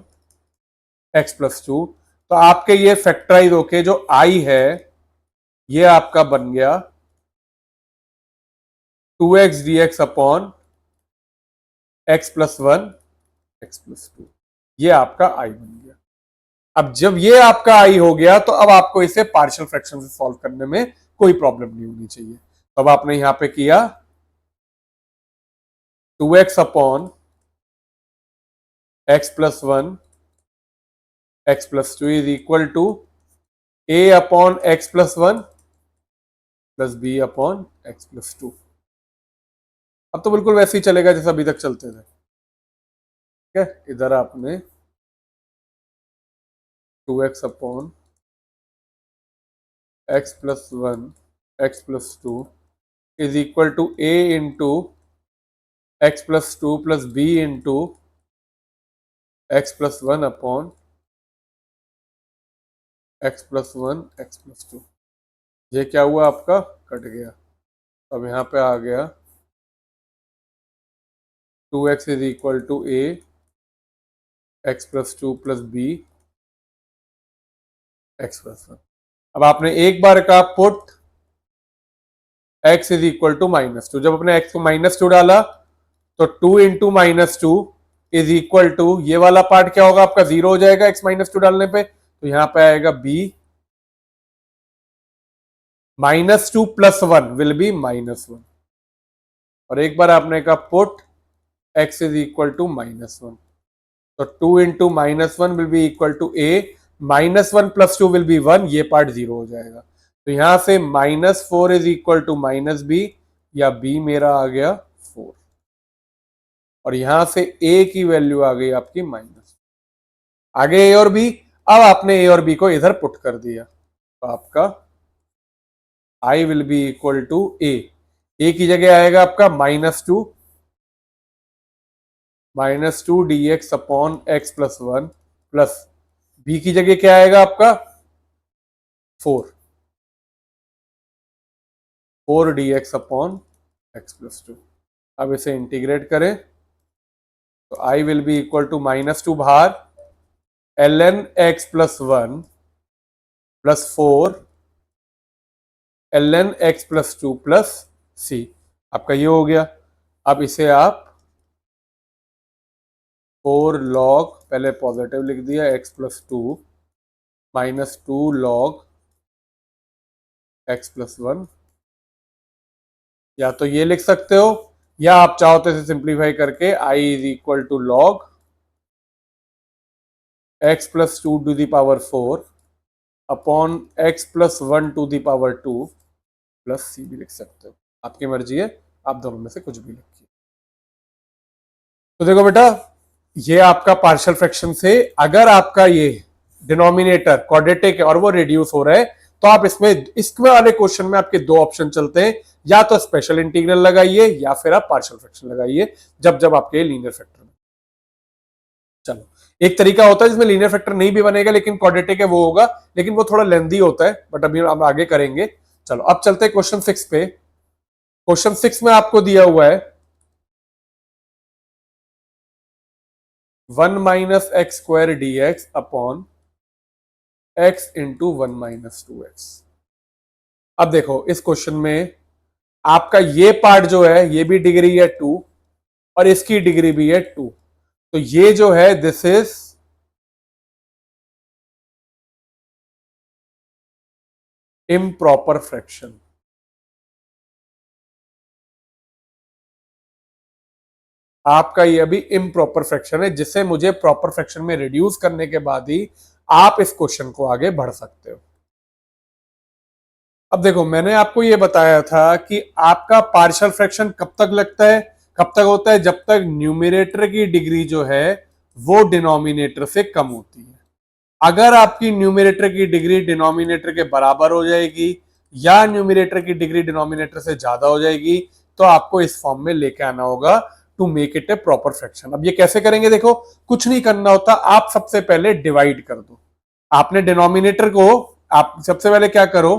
S1: x plus 2। तो आपके ये फैक्टराइज होके जो आई है ये आपका बन गया 2x dx upon x plus 1 x plus 2। ये आपका आई बन गया। अब जब ये आपका आई हो गया तो अब आपको इसे पार्शियल फ्रैक्शन से सॉल्व करने में कोई प्रॉब्लम नहीं होनी चाहिए। तो अब आपने यहां पे किया 2x upon x plus 1 x plus 2 is equal to a upon x plus 1 plus b upon x plus 2। अब तो बिल्कुल वैसे ही चलेगा जैसा अभी तक चलते थे। ठीक है, इधर आपने 2x upon x plus 1 x plus 2 is equal to a into x plus 2 plus b into x plus 1 upon x plus 1 x plus 2। ये क्या हुआ आपका, कट गया। अब यहां पे आ गया 2x is equal to a x plus 2 plus b x plus 1। अब आपने एक बार का put x is equal to -2। जब अपने x को -2 डाला तो 2 इंटू -2 इज इक्वल टू, ये वाला पार्ट क्या होगा आपका, 0 हो जाएगा x -2 डालने पे। तो यहां पे आएगा b -2 प्लस 1 विल बी -1। और एक बार आपने कहा put x is equal to -1, तो 2 into -1 will be equal to a, -1 plus 2 will be 1, ये पार्ट 0 हो जाएगा। तो यहां से -4 इज इक्वल टू -b, या b मेरा आ गया 4, और यहां से a की वैल्यू आ गई आपकी माइनस। आगे a और b, अब आपने a और b को इधर पुट कर दिया तो आपका i will be equal to a की जगह आएगा आपका -2 dx upon x plus 1 plus b की जगह क्या आएगा आपका 4 dx अपॉन एक्स प्लस 2। अब इसे इंटीग्रेट करें तो i will be equal to -2 बाहर ln x plus 1 plus 4 ln x plus 2 plus c। आपका ये हो गया। अब इसे आप 4 log, पहले पॉजिटिव लिख दिया, x plus 2 -2 log x plus 1, या तो ये लिख सकते हो, या आप चाहो तो इसे सिंप्लीफाई करके i is equal to log x plus 2 to the power 4 upon x plus 1 to the power 2 plus C भी लिख सकते हो। आपकी मर्जी है, आप दोनों में से कुछ भी लिखिए। तो देखो बेटा, ये आपका पार्शियल फ्रैक्शन से अगर आपका ये डिनोमिनेटर क्वाड्रेटिक है और वो रिड्यूस हो रहा है तो आप इसमें वाले क्वेश्चन में आपके दो ऑप्शन चलते हैं, या तो स्पेशल इंटीग्रल लगाइए या फिर आप पार्शियल फ्रैक्शन लगाइए जब जब आपके लीनियर फैक्टर में। चलो, एक तरीका होता है जिसमें लीनियर फैक्टर नहीं भी बनेगा लेकिन क्वाड्रेटिक है वो होगा, लेकिन वो थोड़ा लेंथी होता है, बट अभी हम आगे करेंगे। चलो अब चलते हैं क्वेश्चन 6 पे। क्वेश्चन 6 में आपको दिया हुआ है 1 minus x square D x upon x into 1 minus 2x। अब देखो इस क्वेश्चन में आपका ये पार्ट जो है ये भी डिग्री है 2 और इसकी डिग्री भी है 2, तो ये जो है दिस इज इम्प्रॉपर फ्रैक्शन। आपका ये अभी इम्प्रॉपर फ्रैक्शन है जिसे मुझे प्रॉपर फ्रैक्शन में रिड्यूस करने के बाद ही आप इस क्वेश्चन को आगे बढ़ सकते हो। अब देखो मैंने आपको ये बताया था कि आपका पार्शियल फ्रैक्शन कब तक लगता है, कब तक होता है, जब तक न्यूमरेटर की डिग्री जो है वो डिनोमिनेटर से कम होती है। अगर आपकी न्यूमरेटर की डिग्री डिनोमिनेटर के बराबर हो जाएगी या न्यूमरेटर की डिग्री डिनोमिनेटर से ज्यादा हो जाएगी तो आपको इस फॉर्म में लेके आना होगा to make it a proper fraction. अब ये कैसे करेंगे, देखो कुछ नहीं करना होता, आप सबसे पहले डिवाइड कर दो। आपने डिनोमिनेटर को, आप सबसे पहले क्या करो,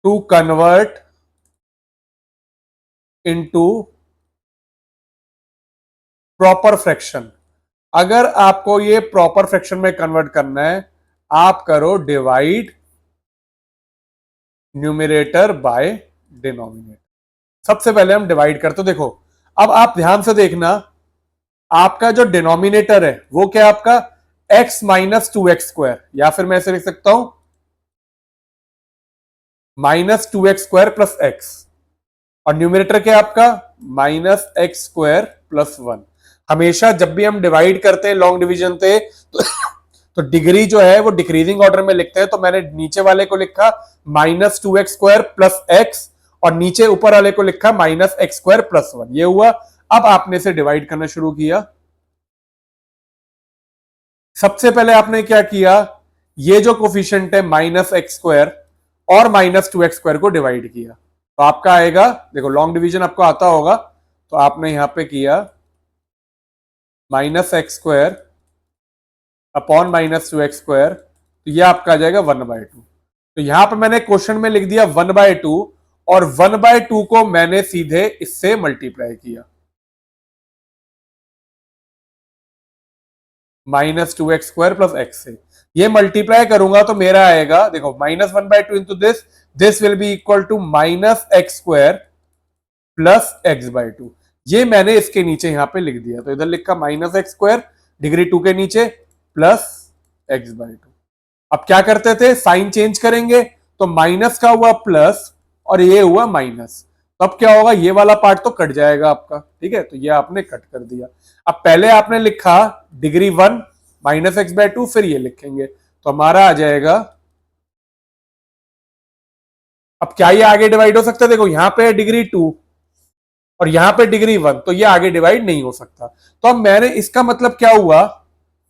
S1: to convert into proper fraction. अगर आपको ये प्रॉपर फ्रैक्शन में कन्वर्ट करना है, आप करो डिवाइड न्यूमरेटर बाय डिनोमिनेटर। सबसे पहले हम डिवाइड करते हो, देखो अब आप ध्यान से देखना, आपका जो डिनोमिनेटर है वो क्या है आपका x माइनस 2x², या फिर मैं ऐसे लिख सकता हूं -2x² प्लस एक्स, और न्यूमरेटर क्या है आपका -x² प्लस 1। हमेशा जब भी हम डिवाइड करते हैं लॉन्ग डिवीजन से तो डिग्री जो है वो डिक्रीजिंग ऑर्डर में लिखते हैं। तो मैंने नीचे वाले को लिखा -2x² प्लस एक्स, और नीचे ऊपर वाले को लिखा -x² प्लस 1। ये हुआ। अब आपने इसे डिवाइड करना शुरू किया। सबसे पहले आपने क्या किया, ये जो कोफिशिएंट है -x² और -2x² को डिवाइड किया, तो आपका आएगा, देखो लॉन्ग डिवीजन आपको आता होगा, तो आपने यहां पे किया -x² अपॉन -2x², तो ये आपका आ जाएगा 1/2। तो यहां पर मैंने क्वेश्चन में लिख दिया 1/2, और 1/2 को मैंने सीधे इससे मल्टीप्लाई किया, -2x² प्लस एक्स से। ये मल्टीप्लाई करूंगा तो मेरा आएगा, देखो -1/2 into this will be equal to -x² plus x/2। ये मैंने इसके नीचे यहां पे लिख दिया, तो इधर लिखा -x², डिग्री 2 के नीचे, प्लस x/2। अब क्या करते थे, साइन चेंज करेंगे, तो माइनस का हुआ प्लस और ये हुआ माइनस। तो अब क्या होगा, ये वाला पार्ट तो कट जाएगा आपका, ठीक है, तो ये आपने कट कर दिया। अब पहले आपने लिखा डिग्री 1 -x/2, फिर ये लिखेंगे, तो हमारा आ जाएगा। अब क्या ये आगे डिवाइड हो सकता है, देखो यहां पे डिग्री 2 और यहां पे डिग्री 1, तो ये आगे डिवाइड नहीं हो सकता। तो अब मैंने, इसका मतलब क्या हुआ,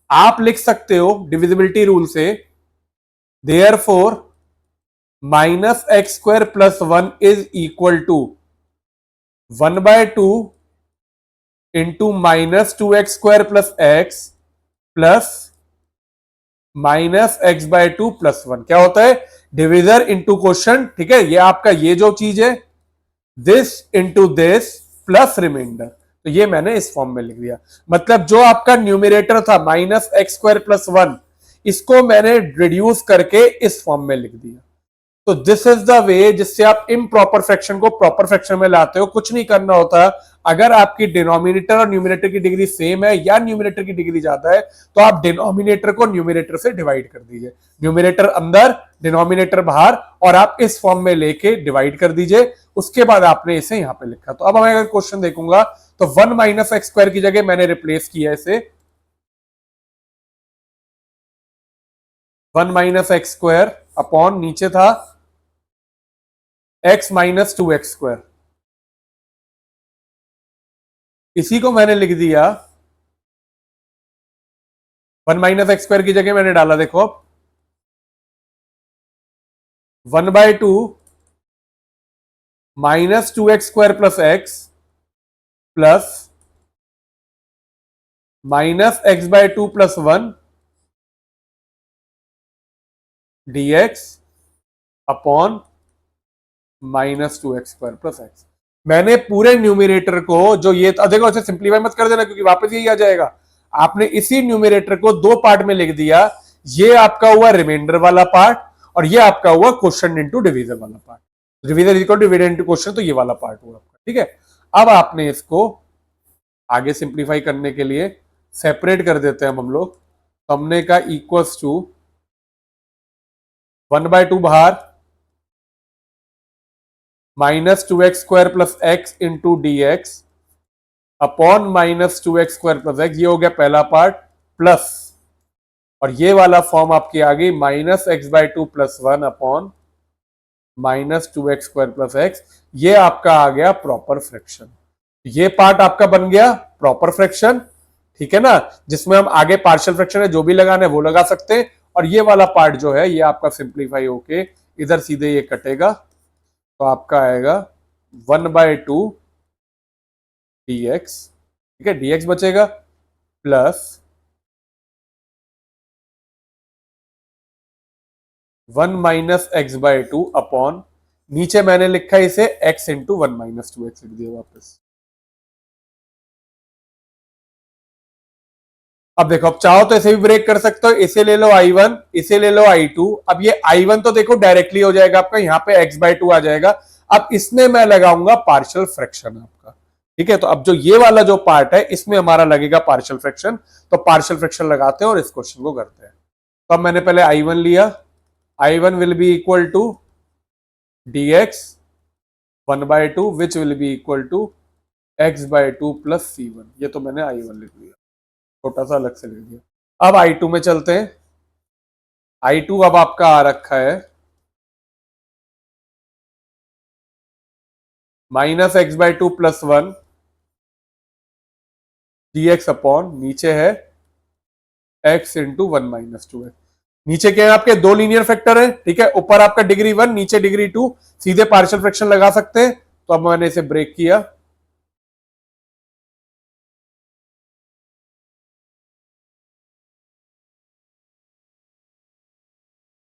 S1: आप लिख सकते हो डिविजिबिलिटी रूल से, therefore -x² plus 1 is equal to 1/2 into -2x² plus x plus -x/2 plus 1। क्या होता है, डिविजर इंटू क्वेश्चन, ठीक है, ये आपका ये जो चीज है, this into this plus reminder, तो ये मैंने इस फॉर्म में लिख दिया। मतलब जो आपका न्यूमरेटर था -x² प्लस 1, इसको मैंने रिड्यूस करके इस फॉर्म में लिख दिया। तो दिस इज द वे जिससे आप इम्प्रॉपर फ्रैक्शन को प्रॉपर फ्रैक्शन में लाते हो। कुछ नहीं करना होता, अगर आपकी डिनोमिनेटर और न्यूमरेटर की डिग्री सेम है या न्यूमरेटर की डिग्री ज्यादा है, तो आप डिनोमिनेटर को न्यूमरेटर से डिवाइड कर दीजिए, न्यूमरेटर अंदर डिनोमिनेटर बाहर, और आप इस फॉर्म में लेके डिवाइड कर दीजिए। उसके बाद आपने इसे यहां पे लिखा। तो अब मैं अगर क्वेश्चन देखूंगा तो 1 - x² की जगह मैंने रिप्लेस किया इसे 1 - x² नीचे था x - 2x², इसी को मैंने लिख दिया 1 - x² की जगह मैंने डाला, देखो 1/2 -2x² plus x plus -x/2 plus 1 dx upon -2x² plus x. मैंने पूरे न्यूमरेटर को, जो ये देखो, इसे सिंप्लीफाई मत कर देना क्योंकि वापस यही आ जाएगा। आपने इसी न्यूमरेटर को दो पार्ट में लिख दिया, ये आपका हुआ रिमाइंडर वाला पार्ट, और ये आपका हुआ क्वेश्चन इंटू डिवीजन वाला part. Division equal to dividend into question, तो ये वाला पार्ट हुआ आपका, ठीक है। अब आपने इसको आगे सिंप्लीफाई करने के लिए सेपरेट कर देते हैं हम लोग। तो हमने कहा इक्वल्स टू 1/2 बाहर -2x² plus x into D x upon -2x² plus x, ये हो गया पहला पार्ट, प्लस, और ये वाला फॉर्म आपकी आ गई -x/2 plus 1 upon -2x² plus x. ये आपका आ गया प्रॉपर फ्रैक्शन। ये पार्ट आपका बन गया प्रॉपर फ्रैक्शन, ठीक है ना, जिसमें हम आगे पार्शियल फ्रैक्शन है जो भी लगाना है वो लगा सकते हैं, और ये वाला पार्ट जो है ये आपका सिंप्लीफाई होके इधर सीधे ये कटेगा, तो आपका आएगा 1/2 dx, ठीक है, dx बचेगा प्लस 1 - x/2 अपॉन, नीचे मैंने लिखा है इसे x इंटू 1 - 2x लिख दिया वापस। अब देखो, अब चाहो तो इसे भी ब्रेक कर सकते हो, इसे ले लो I1, इसे ले लो I2। अब ये I1 तो देखो डायरेक्टली हो जाएगा आपका, यहाँ पे x/2 आ जाएगा। अब इसमें मैं लगाऊंगा पार्शियल फ्रैक्शन आपका, ठीक है। तो अब जो ये वाला जो पार्ट है इसमें हमारा लगेगा पार्शियल फ्रैक्शन, तो पार्शियल फ्रैक्शन लगाते हैं और इस क्वेश्चन को करते हैं। तो अब मैंने पहले I1 लिया, I1 will be equal to dx 1/2 which will be equal to x/2 plus C1। ये तो मैंने I1 लिख लिया, छोटा सा अलग से लिख दिया। अब I2 में चलते हैं। I2 अब आपका आ रखा है -x/2 प्लस 1 dx अपॉन, नीचे है x इंटू 1 - 2x। नीचे क्या है आपके, दो लीनियर फैक्टर है, ठीक है, ऊपर आपका डिग्री 1 नीचे डिग्री 2, सीधे पार्शियल फ्रैक्शन लगा सकते हैं। तो अब मैंने इसे ब्रेक किया,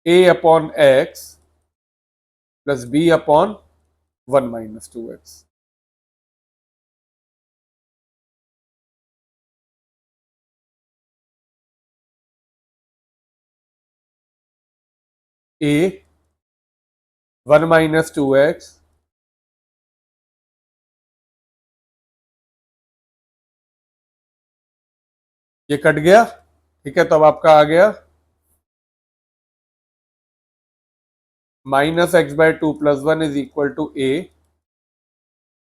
S1: a upon x plus b upon 1 - 2x। a 1 - 2x ये कट गया, ठीक है। तो अब आपका आ गया -x/2 plus 1 is equal to a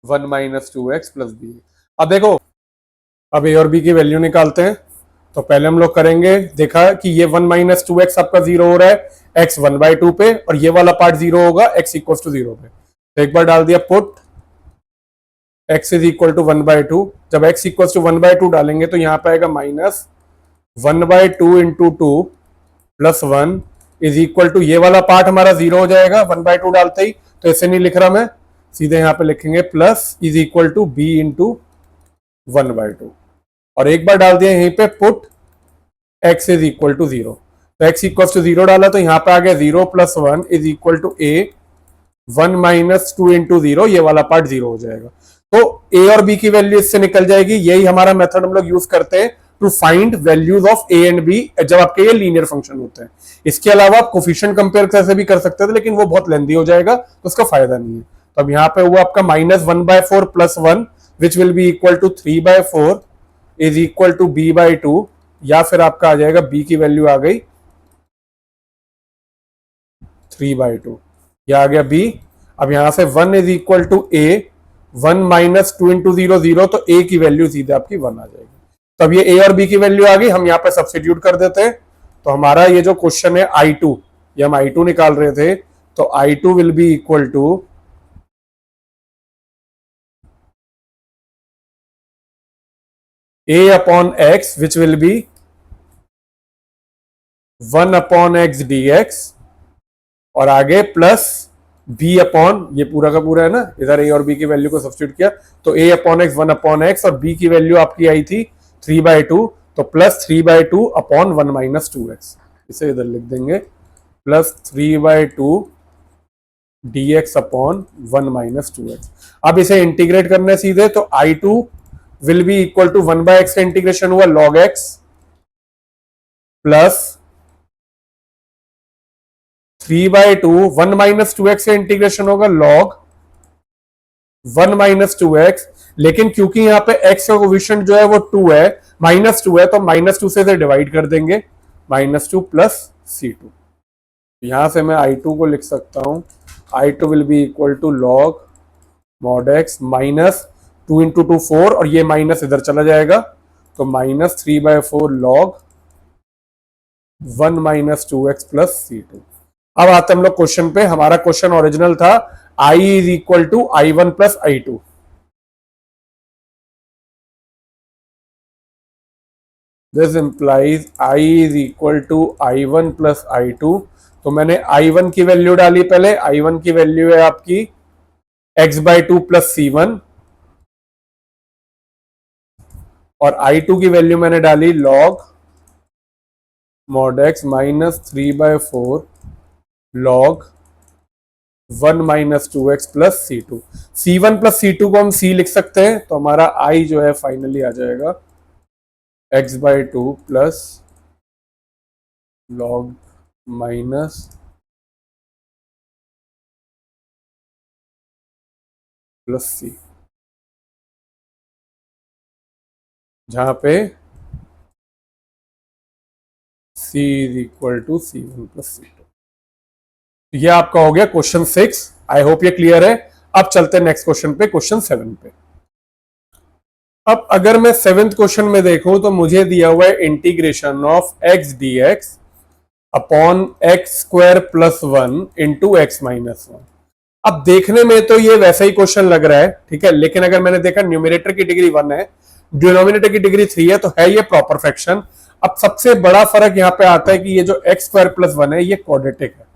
S1: 1 - 2x plus b। अब देखो, अब a और b की वैल्यू निकालते हैं। तो पहले हम लोग करेंगे, देखा कि ये 1 - 2x आपका जीरो हो रहा है x 1/2 पे, और ये वाला पार्ट जीरो होगा x इक्वल टू 0 पे। तो एक बार डाल दिया put x is equal to 1/2। जब x इक्वल टू 1/2 डालेंगे तो यहाँ पे आएगा -1/2 into 2 plus 1 is equal to, ये वाला पार्ट हमारा जीरो हो जाएगा 1/2 डालते ही, तो ऐसे नहीं लिख रहा मैं, सीधे यहाँ पे लिखेंगे plus is equal to b into 1/2। और एक बार डाल दिया यहीं पे put x is equal to 0। तो x इक्वल टू 0 डाला तो यहाँ पे आ गया 0 plus 1 is equal to a 1 - 2 into 0, ये वाला पार्ट 0 हो जाएगा। तो a और b की वैल्यू इससे निकल जाएगी। यही हमारा मेथड हम लोग यूज करते हैं to find values of a and b जब आपके ये लीनियर फंक्शन होते हैं। इसके अलावा आप कोफिशिएंट कंपेयर कैसे भी कर सकते थे, लेकिन वो बहुत लेंदी हो जाएगा, तो उसका फायदा नहीं है। तो अब यहाँ पे हुआ आपका -1/4 plus 1 which will be equal to 3/4 is equal to b/2, या फिर आपका आ जाएगा b की वैल्यू आ गई 3/2, या आ गया b। अब यहां से 1 is equal to a 1 - 2 into 0 0, तो a की वैल्यू सीधे आपकी 1 आ जाएगी। तो अब ये a और b की वैल्यू आ गई, हम यहाँ पे सब्स्टिट्यूट कर देते हैं। तो हमारा ये जो क्वेश्चन है I2, ये हम I2 निकाल रहे थे, तो I2 will be equal to a upon x which will be 1/x dx, और आगे प्लस b अपॉन, ये पूरा का पूरा है ना, इधर a और b की वैल्यू को सब्स्टिट्यूट किया, तो a अपॉन x 1/x, और b की वैल्यू आपकी आई थी 3/2, तो प्लस 3/2 अपॉन 1 - 2x, इसे इधर लिख देंगे प्लस 3/2 dx अपॉन 1 - 2x। अब इसे इंटीग्रेट करने सीधे, तो I2 will be equal to 1/x का इंटीग्रेशन हुआ log x प्लस 3/2 1 - 2x का इंटीग्रेशन होगा log 1 - 2x, लेकिन क्योंकि यहाँ पे x का कोविशेंट जो है वो 2 है, -2 है, तो -2 से डिवाइड कर देंगे, -2 प्लस C2। यहां से मैं I2 को लिख सकता हूं, I2 will be equal to log mod x -2 into 2 4, और ये माइनस इधर चला जाएगा, तो -3/4 log 1 - 2x प्लस C2। अब आते हम लोग क्वेश्चन पे। हमारा क्वेश्चन ओरिजिनल था I is equal to I1 plus I2। This implies I is equal to I1 plus I2। तो मैंने I1 की वैल्यू डाली पहले, I1 की वैल्यू है आपकी x/2 प्लस C1, और I2 की वैल्यू मैंने डाली log mod x minus 3/4 log 1 - 2x plus C2। C1 plus C2 को हम C लिख सकते हैं, तो हमारा I जो है फाइनली आ जाएगा x/2 plus log minus plus C, जहां पे C is equal to C1 plus C2। ये आपका हो गया क्वेश्चन 6। आई होप ये क्लियर है। अब चलते हैं नेक्स्ट क्वेश्चन पे, क्वेश्चन 7 पे। अब अगर मैं 7th क्वेश्चन में देखूं तो मुझे दिया हुआ है integration of x dx upon x square plus 1 into x minus 1। अब देखने में तो ये वैसा ही क्वेश्चन लग रहा है, ठीक है, लेकिन अगर मैंने देखा न्यूमरेटर की डिग्री 1 है, डिनोमिनेटर की डिग्री 3 है, तो है ये प्रॉपर फ्रैक्शन। अब सबसे बड़ा फर्क यहां पे आता है कि ये जो एक्स स्क्वायर प्लस 1 है ये क्वाड्रेटिक है।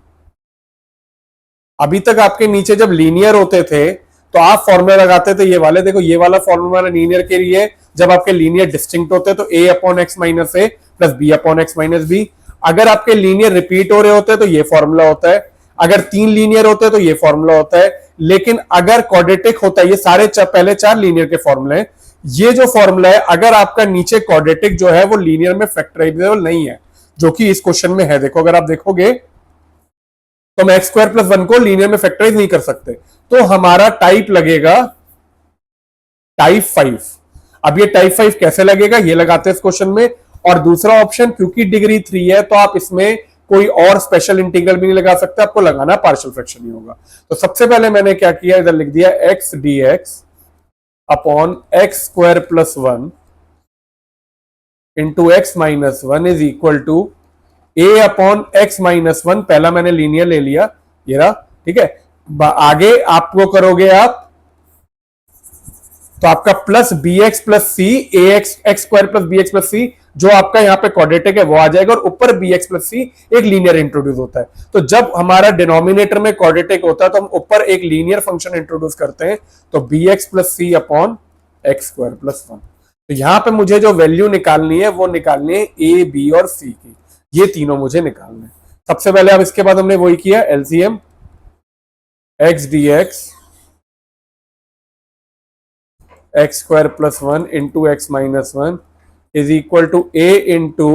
S1: अभी तक आपके नीचे जब लीनियर होते थे तो आप फॉर्मूला लगाते थे ये वाले, देखो ये वाला फॉर्मूला लीनियर के लिए, जब आपके लीनियर डिस्टिंक्ट होते हैं तो a upon x minus A plus B upon x minus b. अगर आपके लीनियर रिपीट हो रहे होते हैं तो ये फॉर्मूला होता है, अगर 3 लीनियर होते हैं तो ये फॉर्मूला होता है। लेकिन अगर क्वाड्रेटिक होता है, ये सारे पहले 4 लीनियर के फॉर्मूले हैं, ये जो फॉर्मूला है अगर आपका नीचे क्वाड्रेटिक जो है वो लीनियर में फैक्टराइजेबल नहीं है, जो कि इस क्वेश्चन में है। देखो अगर आप देखोगे तो हम एक्स स्क्वायर प्लस 1 को लीनियर में फैक्टराइज नहीं कर सकते, तो हमारा टाइप लगेगा टाइप 5। अब ये टाइप 5 कैसे लगेगा ये लगाते हैं इस क्वेश्चन में। और दूसरा ऑप्शन, क्योंकि डिग्री 3 है तो आप इसमें कोई और स्पेशल इंटीग्रल भी नहीं लगा सकते, आपको लगाना पार्शियल फ्रैक्शन ही होगा। तो सबसे पहले मैंने क्या किया, इधर लिख दिया x dx upon x square plus 1 into x minus 1 is equal to a upon x minus 1। पहला मैंने लीनियर ले लिया, ये रहा, ठीक है। आगे आपको करोगे आप तो आपका plus B x plus C, A X X square plus B x plus C, जो आपका यहां पे क्वाड्रेटिक है वो आ जाएगा, और ऊपर बी एक्स प्लस सी एक लीनियर इंट्रोड्यूस होता है। तो जब हमारा डिनोमिनेटर में क्वाड्रेटिक होता है तो हम ऊपर एक लीनियर फंक्शन इंट्रोड्यूस करते हैं, तो B x plus c upon x square plus 1। तो यहां पे मुझे जो वैल्यू निकालनी है वो निकालनी है ए बी और सी की, ये तीनों मुझे निकालने हैं। सबसे पहले अब इसके बाद हमने वही किया LCM, x d x square plus 1 into x minus 1 is equal to a into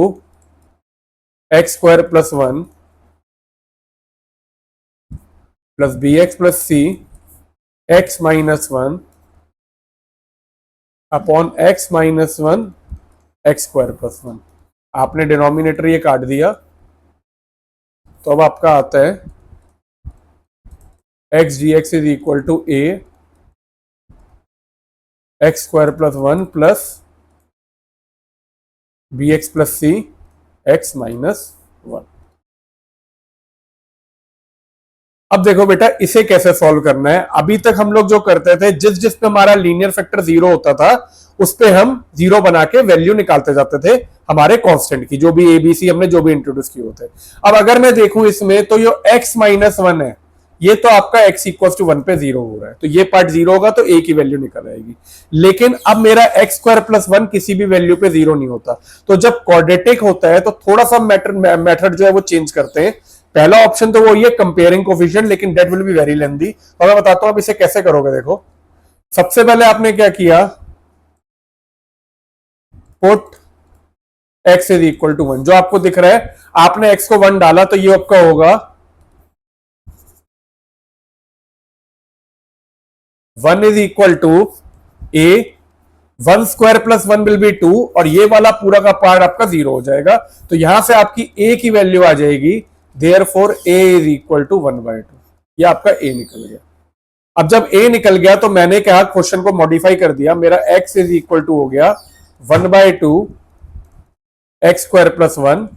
S1: x square plus 1 plus B x plus C x minus 1 upon x minus 1 x square plus 1। आपने डिनोमिनेटर ये काट दिया, तो अब आपका आता है x d x is equal to A x square plus 1 plus B x plus C x minus 1। अब देखो बेटा इसे कैसे सॉल्व करना है। अभी तक हम लोग जो करते थे, जिस जिस पे हमारा लीनियर फैक्टर 0 होता था उस पे हम 0 बना के वैल्यू निकालते जाते थे हमारे कांस्टेंट की, जो भी एबीसी हमने जो भी इंट्रोड्यूस किए होते। अब अगर मैं देखूं इसमें तो ये x माइनस 1 है, ये तो आपका x इक्वल टू 1 पे 0 हो रहा है, तो ये पार्ट 0 होगा तो a की वैल्यू निकल आएगी। लेकिन अब मेरा एक्स स्क्वायर प्लस 1 किसी भी वैल्यू पे 0 नहीं होता, तो जब क्वाड्रेटिक होता है तो थोड़ा सा मेथड जो है वो चेंज करते हैं। पहला ऑप्शन तो वो ये कंपेयरिंग कोफिशिएंट, लेकिन that will be very lengthy, तो मैं बताता हूं आप इसे कैसे करोगे। देखो सबसे पहले आपने क्या किया, put x is equal to 1, जो आपको दिख रहा है, आपने x को 1 डाला तो ये आपका होगा 1 is equal to a, 1 square plus 1 will be 2, और ये वाला पूरा का पार्ट आपका 0 हो जाएगा। तो यहां से आपकी a की वैल्यू आ जाएगी, therefore a is equal to 1/2। ये आपका a निकल गया। अब जब a निकल गया तो मैंने क्या क्वेश्चन को मॉडिफाई कर दिया, मेरा x इज इक्वल टू हो गया 1/2 X square plus 1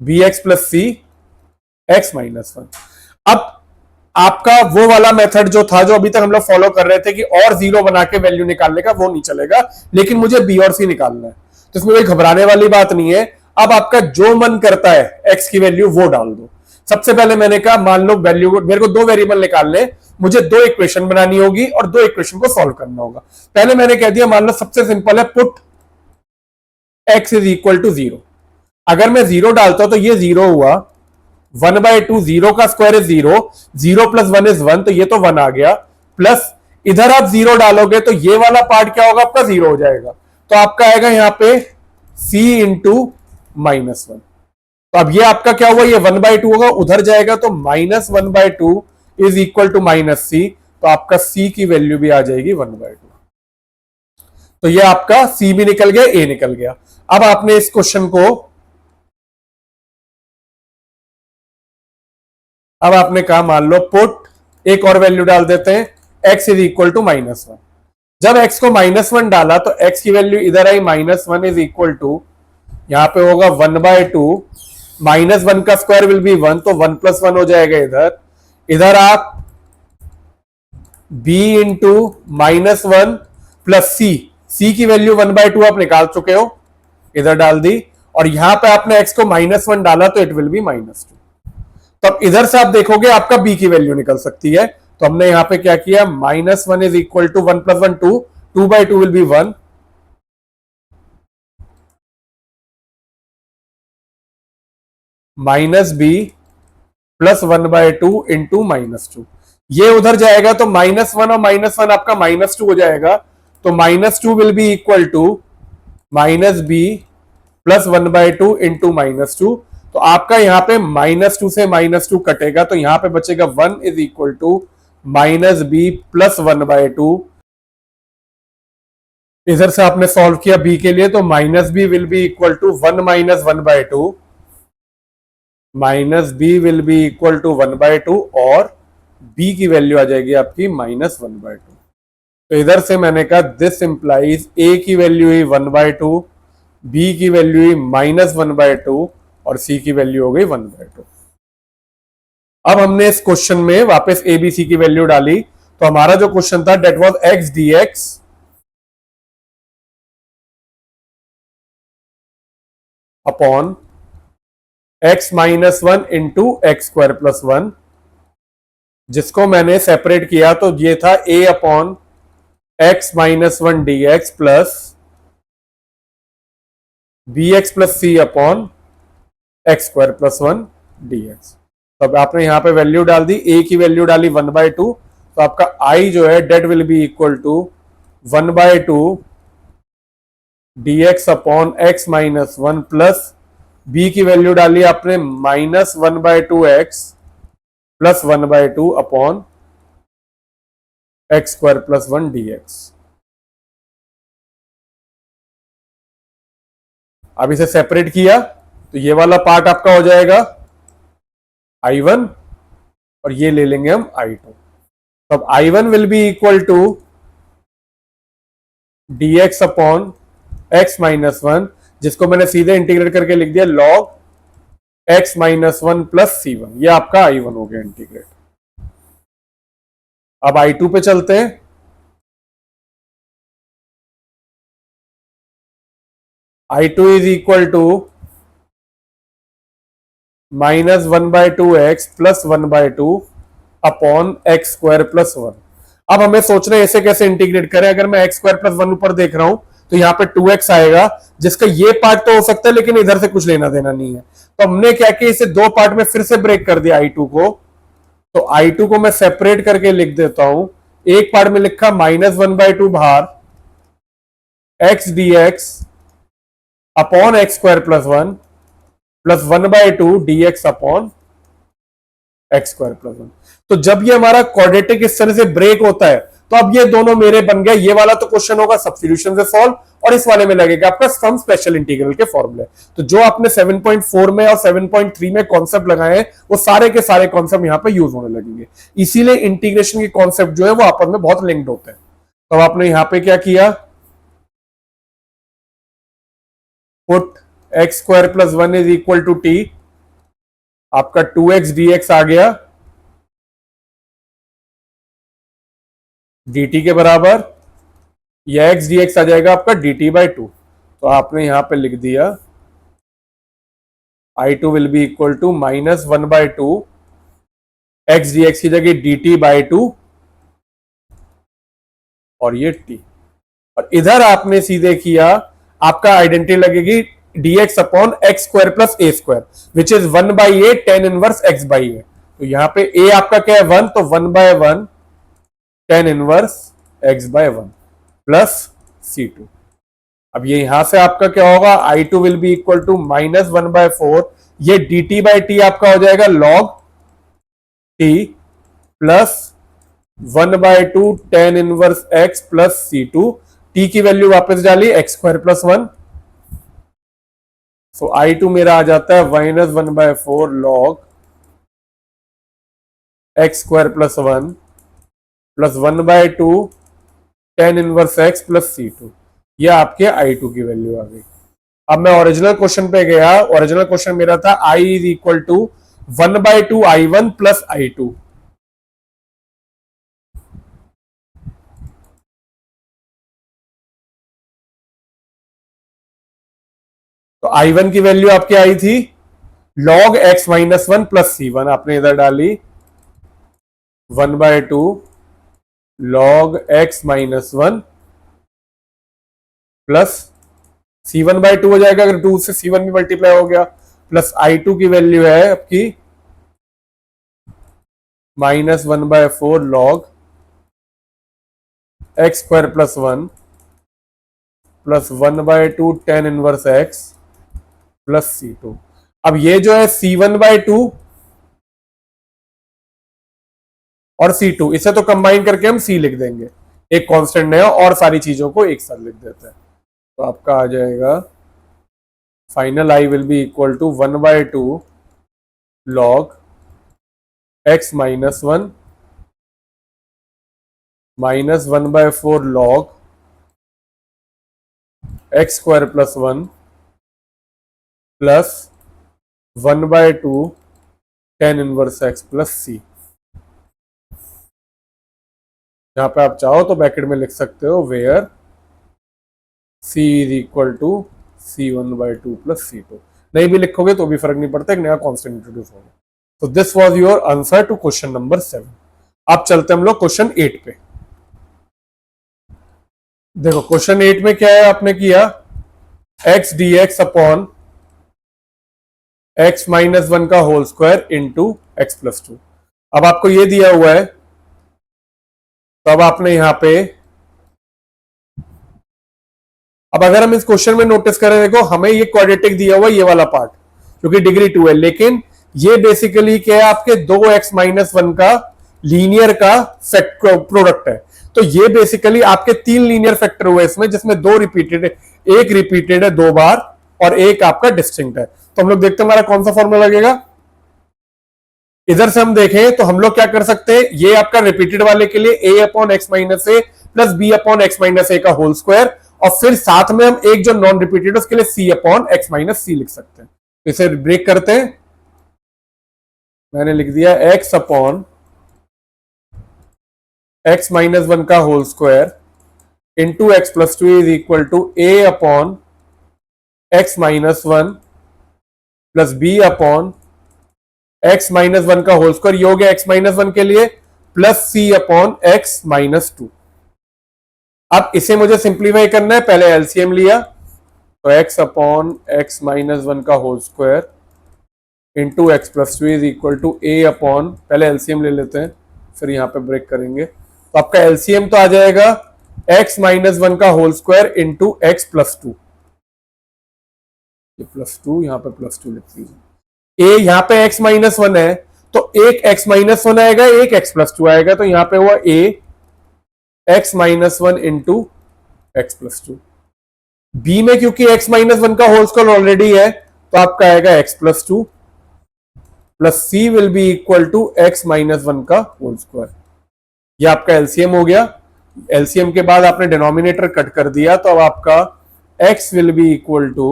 S1: B x plus सी एक्स माइनस 1। अब आपका वो वाला मेथड जो था, जो अभी तक हम लोग फॉलो कर रहे थे कि और जीरो बना के वैल्यू निकालने का, वो नहीं चलेगा, लेकिन मुझे बी और सी निकालना है। तो इसमें कोई घबराने वाली बात नहीं है। अब आपका जो मन करता है एक्स की वैल्यू वो डाल दो। सबसे पहले मैंने कहा मान लो वैल्यू, मेरे को दो वेरिएबल निकालने, मुझे दो इक्वेशन बनानी होगी और दो इक्वेशन को सॉल्व करना होगा। पहले मैंने कह दिया मान लो सबसे सिंपल है, put x is equal to zero. अगर मैं जीरो डालता हूं तो ये जीरो हुआ, 1/2, जीरो का square is zero, zero plus one is one, तो ये तो वन आ गया, प्लस इधर आप जीरो डालोगे तो ये वाला पार्ट क्या होगा आपका, जीरो हो जाएगा। तो आपका आएगा यहां पे c इंटू -1। तो अब ये आपका क्या हुआ, ये 1/2 होगा, उधर जाएगा तो -1/2 इज इक्वल टू -c। तो आपका c की वैल्यू भी आ जाएगी 1/2। तो ये आपका c भी निकल गया, a निकल गया। अब आपने इस क्वेश्चन को, अब आपने कहा मान लो पुट, एक और वैल्यू डाल देते हैं, x इज इक्वल टू -1। जब x को -1 डाला तो x की वैल्यू इधर आई, -1 इज इक्वल टू, यहां पे होगा 1/2, -1 का स्क्वायर विल बी 1, तो 1 + 1 हो जाएगा इधर। इधर आप b इंटू -1 प्लस c की वैल्यू 1/2 आप निकाल चुके हो, इधर डाल दी, और यहां पे आपने x को -1 डाला तो इट विल बी -2। तो अब इधर से आप देखोगे आपका b की वैल्यू निकल सकती है। तो हमने यहां पे क्या किया, -1 is equal to 1 + 1 2, 2/2 will be 1, -b plus 1/2 into -2। ये उधर जाएगा तो -1 और -1 आपका -2 हो जाएगा। तो -2 will be equal to -b plus 1/2 into -2। तो आपका यहां पे -2 से -2 कटेगा, तो यहां पे बचेगा 1 is equal to -b plus 1/2। इधर से आपने सॉल्व किया b के लिए, तो -b will be equal to 1 - 1/2, -b will be equal to 1/2, और b की वैल्यू आ जाएगी आपकी -1/2। तो इधर से मैंने कहा दिस इंप्लाइज a की वैल्यू ही 1/2, b की वैल्यू ही -1/2, और c की वैल्यू हो गई 1/2। अब हमने इस क्वेश्चन में वापस a b c की वैल्यू डाली, तो हमारा जो क्वेश्चन था that was x dx upon x -1 into x square plus 1, जिसको मैंने सेपरेट किया तो ये था a upon x -1 dx plus bx plus c upon x square plus 1 dx। तो अब आपने यहां पे वैल्यू डाल दी, a की वैल्यू डाली 1/2, तो आपका i जो है that will be equal to 1/2 dx upon x -1 plus b की वैल्यू डाली आपने -1/2x plus 1/2 upon x square plus 1 dx। अब इसे सेपरेट किया तो ये वाला पार्ट आपका हो जाएगा I1, और ये ले लेंगे हम I2। तो अब I1 will be equal to dx upon x -1, जिसको मैंने सीधे इंटीग्रेट करके लिख दिया log x -1 प्लस c1। ये आपका I1 हो गया इंटीग्रेट। अब I2 पे चलते हैं। I2 is equal to -1/2x plus 1/2 upon x square plus 1। अब हमें सोचना है इसे कैसे इंटीग्रेट करें। अगर मैं एक्स स्क्वायर प्लस 1 ऊपर देख रहा हूं तो यहाँ पे 2x आएगा, जिसका ये पार्ट तो हो सकता है लेकिन इधर से कुछ लेना देना नहीं है। तो हमने क्या किया, इसे दो पार्ट में फिर से ब्रेक कर दिया I2 को। तो I2 को मैं सेपरेट करके लिख देता हूं। एक पार्ट में लिखा -1/2 बाहर x dx upon x square plus 1 plus 1/2 dx upon x square plus 1। तो जब ये हमारा क्वाड्रेटिक इस तरह से ब्रेक होता है तो अब ये दोनों मेरे बन गए। ये वाला तो क्वेश्चन होगा सब्स्टिट्यूशन से सॉल्व, और इस वाले में लगेगा आपका सम स्पेशल इंटीग्रल के फॉर्मूले। तो जो आपने 7.4 में और 7.3 में कॉन्सेप्ट लगाए हैं वो सारे के सारे कॉन्सेप्ट यहां पे यूज होने लगेंगे। इसीलिए इंटीग्रेशन के कॉन्सेप्ट जो है वो आपस में बहुत लिंक्ड होते हैं। तो आपने यहां पे क्या किया, put x square plus 1 is equal to t, आपका 2x dx आ गया dt के बराबर, यह x dx आ जाएगा आपका dt बाई टू। तो आपने यहां पे लिख दिया I2 will be equal to -1/2 x dx की जगह dt बाई टू और ये t। और इधर आपने सीधे किया, आपका आइडेंटिटी लगेगी dx upon x square plus A square which is 1/a tan inverse x by A. तो यहां पे a आपका क्या है 1, तो 1/1 tan inverse x by 1 plus c2। अब ये यहां से आपका क्या होगा, I2 will be equal to -1/4, ये dt बाई टी आपका हो जाएगा log t plus 1/2 tan inverse x plus c2। t की वैल्यू वापस डाली एक्स स्क्वायर प्लस 1, सो I2 मेरा आ जाता है -1/4 log x square plus 1 plus 1/2 tan inverse x plus c2। ये आपके I2 की वैल्यू आ गई। अब मैं ओरिजिनल क्वेश्चन पे गया, ओरिजिनल क्वेश्चन मेरा था I is equal to 1/2 I1 plus I2। तो I1 की वैल्यू आपकी आई थी log x minus 1 plus c1, आपने इधर डाली 1/2 log x minus 1 plus c1/2 हो जाएगा, अगर 2 से c1 भी मल्टीप्लाई हो गया, प्लस I2 की वैल्यू है आपकी -1/4 log x square plus 1 plus 1/2 tan inverse x plus c2। अब ये जो है c1/2 और c2, इसे तो कंबाइन करके हम c लिख देंगे, एक कांस्टेंट नया, और सारी चीजों को एक साथ लिख देते हैं। तो आपका आ जाएगा final I will be equal to 1/2 log x minus 1 minus 1/4 log x square plus 1 plus 1/2 tan inverse x plus c। यहां पे आप चाहो तो ब्रैकेट में लिख सकते हो where c is equal to c1/2 plus c2। नहीं भी लिखोगे तो भी फर्क नहीं पड़ता, एक नया कांस्टेंट इंट्रोड्यूस होगा। तो this was your answer to question number 7। अब चलते हम लोग क्वेश्चन 8 पे। देखो क्वेश्चन 8 में क्या है, आपने किया x dx upon x minus 1 का whole square into x plus 2। अब आपको ये दिया हुआ है, तो अब आपने यहां पे, अब अगर हम इस क्वेश्चन में नोटिस करें, देखो हमें ये क्वाड्रेटिक दिया हुआ है, ये वाला पार्ट क्योंकि डिग्री 2 है, लेकिन ये बेसिकली क्या है, आपके 2x माइनस 1 का लीनियर का प्रोडक्ट है। तो ये बेसिकली आपके 3 लीनियर फैक्टर हुए इसमें, जिसमें 2 रिपीटेड है, एक रिपीटेड है 2 बार और एक आपका डिस्टिंक्ट है। तो हम लोग देखते हैं हमारा कौन सा फॉर्मूला लगेगा। इधर से हम देखें तो हम लोग क्या कर सकते हैं, ये आपका रिपीटेड वाले के लिए a upon x minus A plus B upon x minus A का होल स्क्वायर, और फिर साथ में हम एक जो नॉन रिपीटेड उसके लिए c अपॉन एक्स माइनस सी लिख सकते हैं। तो इसे ब्रेक करते हैं, मैंने लिख दिया x अपॉन एक्स माइनस 1 का whole square into x plus 2 is equal to a upon x minus 1 plus B upon x minus 1 का होल स्क्वायर, ये हो गया एक्स माइनस 1 के लिए, plus c upon x minus 2। अब इसे मुझे सिंप्लीफाई करना है, पहले एलसीएम लिया, तो x अपॉन एक्स माइनस 1 का whole square into x plus 2 is equal to a upon, पहले एलसीएम ले लेते हैं फिर यहां पे ब्रेक करेंगे। तो आपका एलसीएम तो आ जाएगा x माइनस 1 का whole square into x plus 2, ये प्लस 2 यहां पे प्लस 2 लिख दीजिए। a यहां पे x माइनस 1 है, तो एक x माइनस 1 आएगा, एक x प्लस 2 आएगा, तो यहां पे हुआ a x minus 1 into x plus 2। B में क्योंकि x माइनस 1 का होल स्क्वायर ऑलरेडी है, तो आपका आएगा x plus 2 plus c will be equal to x minus 1 का होल स्क्वायर। ये आपका एलसीएम हो गया। एलसीएम के बाद आपने डिनोमिनेटर कट कर दिया, तो अब आपका x will be equal to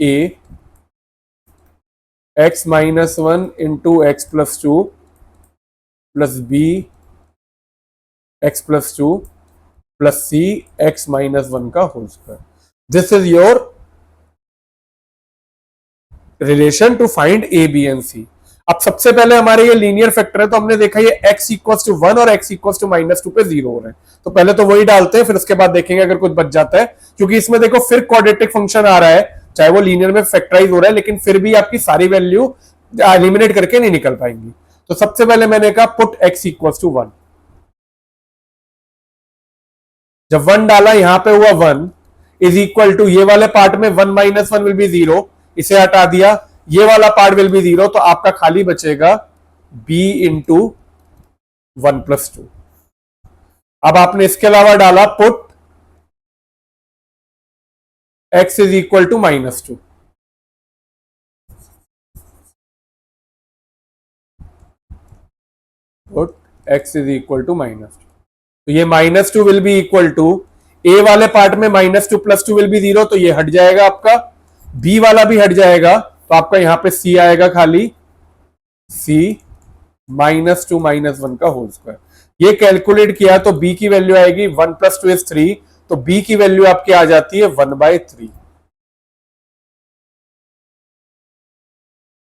S1: a X minus 1 into x plus 2 plus B x plus two plus C x minus one का whole square. This is your relation to find A B and C. अब सबसे पहले हमारे ये लीनियर फैक्टर है, तो हमने देखा ये x इक्वल्स टू 1 और x equals to minus two पे 0 हो रहे हैं, तो पहले तो वही डालते हैं, फिर उसके बाद देखेंगे अगर कुछ बच जाता है, क्योंकि इसमें देखो फिर क्वाड्रेटिक फंक्शन आ रहा है, चाहे वो लीनियर में फैक्टराइज हो रहा है, लेकिन फिर भी आपकी सारी वैल्यू एलिमिनेट करके नहीं निकल पाएंगी। तो सबसे पहले मैंने कहा पुट x इक्वल्स टू 1। जब 1 डाला यहां पे हुआ 1 इज इक्वल टू, ये वाले पार्ट में 1 माइनस 1 विल बी 0, इसे हटा दिया, ये वाला पार्ट विल बी 0, तो आपका खाली बचेगा b इंटू 1 प्लस 2। अब आपने इसके अलावा डाला put x is equal to minus 2। Put x is equal to minus 2, तो ये minus 2 will be equal to, a वाले पार्ट में माइनस 2 प्लस 2 विल बी 0, तो ये हट जाएगा आपका, b वाला भी हट जाएगा, तो आपका यहां पे c आएगा खाली, c माइनस 2 माइनस 1 का होल स्क्वायर। ये कैलकुलेट किया तो b की वैल्यू आएगी 1 प्लस 2 इज 3, तो b की वैल्यू आपकी आ जाती है 1/3।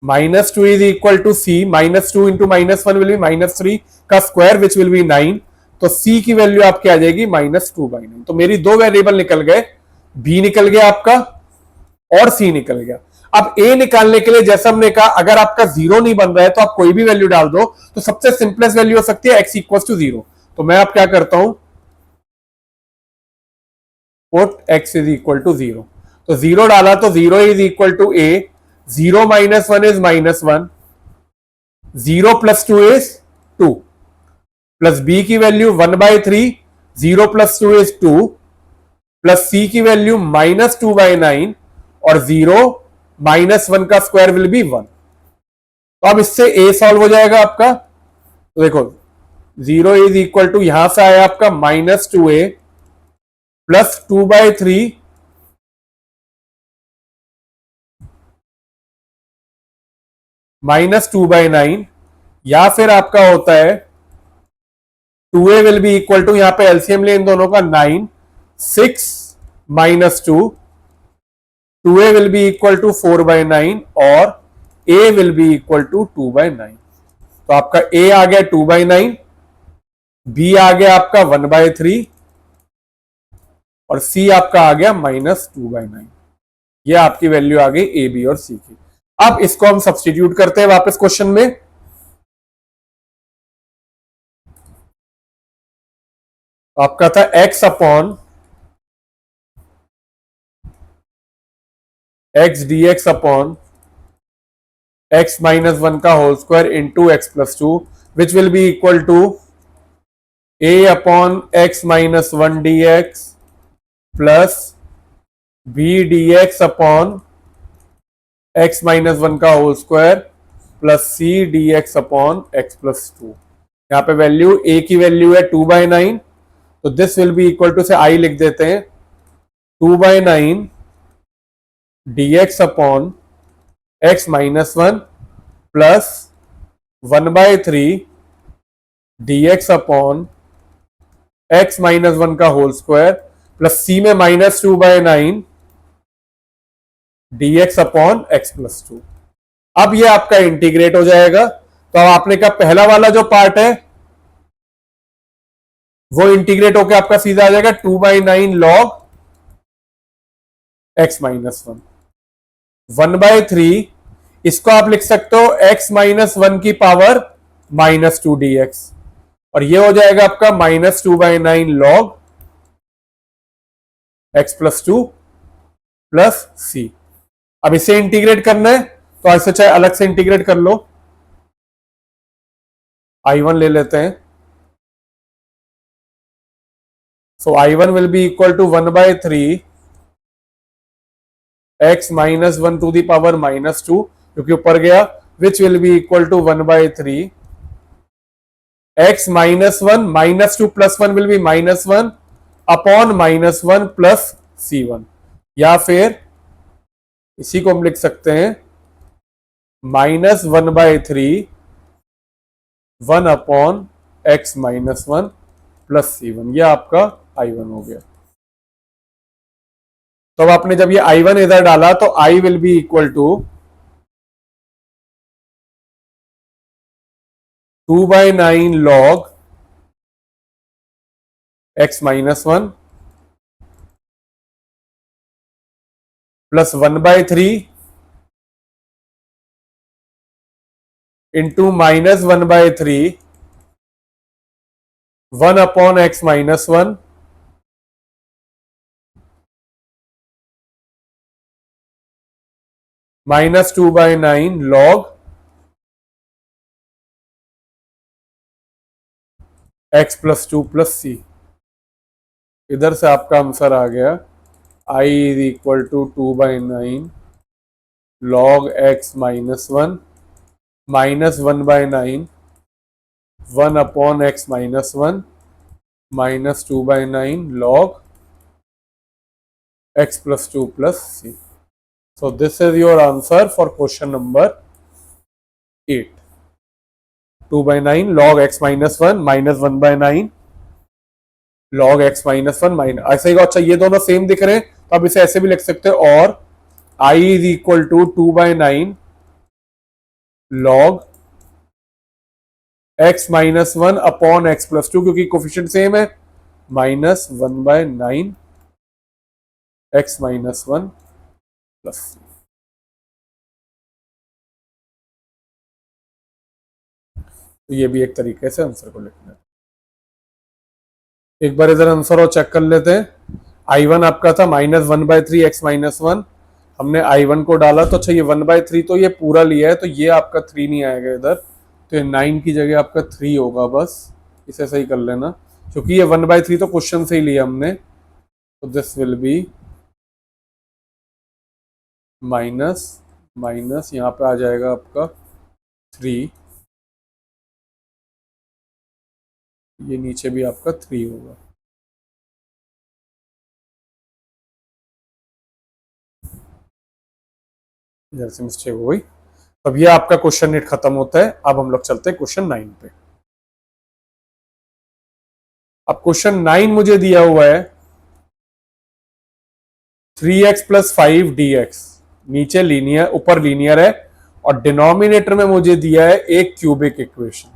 S1: Minus 2 is equal to c, minus 2 into minus 1 will be minus 3 का स्क्वायर विच विल बी 9, तो c की वैल्यू आपकी आ जाएगी -2/9। तो मेरी दो वेरिएबल निकल गए, b निकल गया आपका और c निकल गया। अब a निकालने के लिए जैसा हमने कहा, अगर आपका 0 नहीं बन रहा है तो आप कोई भी वैल्यू डाल दो, तो सबसे सिंपलेस्ट वैल्यू हो सकती है x इक्वल टू 0। तो मैं अब क्या करता हूं, put x is equal to 0, तो 0 डाला तो 0 is equal to a, 0 minus 1 is -1, 0 plus 2 is 2, plus b की value 1/3, 0 plus 2 is 2, plus c की वैल्यू -2/9, और 0 माइनस 1 का स्क्वायर विल बी 1। तो अब इससे a सॉल्व हो जाएगा आपका, तो देखो 0 इज इक्वल टू, यहां से आया आपका -2a प्लस 2/3 -2/9, या फिर आपका होता है 2a will be equal to, यहां पे एलसीएम ले इन दोनों का 9, 6 -2, 2a will be equal to 4/9 और a will be equal to 2/9। तो आपका a आ गया 2/9, b आ गया आपका 1/3 और c आपका आ गया -2/9। ये आपकी वैल्यू आ गई a, b और c की। अब इसको हम सब्सटीट्यूट करते हैं वापस क्वेश्चन में। आपका था x upon x dx upon x minus 1 का whole square into x plus 2, which will be equal to a upon x minus 1 dx plus b dx upon x minus 1 का whole square plus c dx upon x plus 2। यहां पे वैल्यू a की वैल्यू है 2/9, तो this will be equal to, से i लिख देते हैं, 2/9 dx upon x minus 1 plus 1/3 dx upon x minus 1 का होल स्क्वायर प्लस c में -2/9 dx अपॉन x प्लस 2। अब ये आपका इंटीग्रेट हो जाएगा, तो अब आपने कहा पहला वाला जो पार्ट है वो इंटीग्रेट होकर आपका सीधा आ जाएगा 2/9 log x माइनस 1, 1/3, इसको आप लिख सकते हो x माइनस 1 की पावर -2 dx, और ये हो जाएगा आपका -2/9 log x plus 2 plus c। अब इसे इंटीग्रेट करना है तो ऐसे चाहे अलग से इंटीग्रेट कर लो, I1 ले लेते हैं, so I1 will be equal to 1/3 x minus 1 to the power -2, क्योंकि ऊपर गया, which will be equal to 1/3 x minus 1 -2 plus 1 will be -1 upon -1 plus c1, या फिर इसी को हम लिख सकते हैं -1/3 1 upon x minus 1 plus C1, ये आपका I1 हो गया। तो अब आपने जब ये I1 इधर डाला तो I will be equal to 2/9 log x minus 1 plus 1/3 into -1/3 1 upon x minus 1 -2/9 log x plus 2 plus C। इधर से आपका आंसर आ गया I is equal to 2/9 log x minus 1 -1/9 1 upon x minus 1 -2/9 log x plus 2 plus C. So this is your answer for question number 8. 2/9 log x minus 1 minus 1/9 log x minus 1 minus, ऐसे ही। अच्छा, ये दोनों सेम दिख रहे हैं तो आप इसे ऐसे भी लिख सकते हो, और I is equal to 2/9 log x minus 1 upon x plus 2, क्योंकि कोफिशिएंट सेम है, -1/9 x माइनस 1 प्लस। तो ये भी एक तरीके से आंसर को लिखना है। एक बार इधर आंसर और चेक कर लेते हैं। I1 आपका था -1/3 x माइनस 1, हमने I1 को डाला तो अच्छा ये 1/3 तो ये पूरा लिया है, तो ये आपका 3 नहीं आएगा इधर, तो ये 9 की जगह आपका 3 होगा, बस इसे सही कर लेना, क्योंकि ये 1/3 तो क्वेश्चन से ही लिया हमने। तो this will be minus minus, यहाँ पे आ जाएगा आपका 3, ये नीचे भी आपका 3 होगा। इधर से मिस्टेक हो गई। अब ये आपका क्वेश्चन 8 खत्म होता है। अब हम लोग चलते हैं क्वेश्चन 9 पे। अब क्वेश्चन 9 मुझे दिया हुआ है 3x प्लस 5 dx, नीचे लीनियर ऊपर लीनियर है, और डिनोमिनेटर में मुझे दिया है एक क्यूबिक इक्वेशन।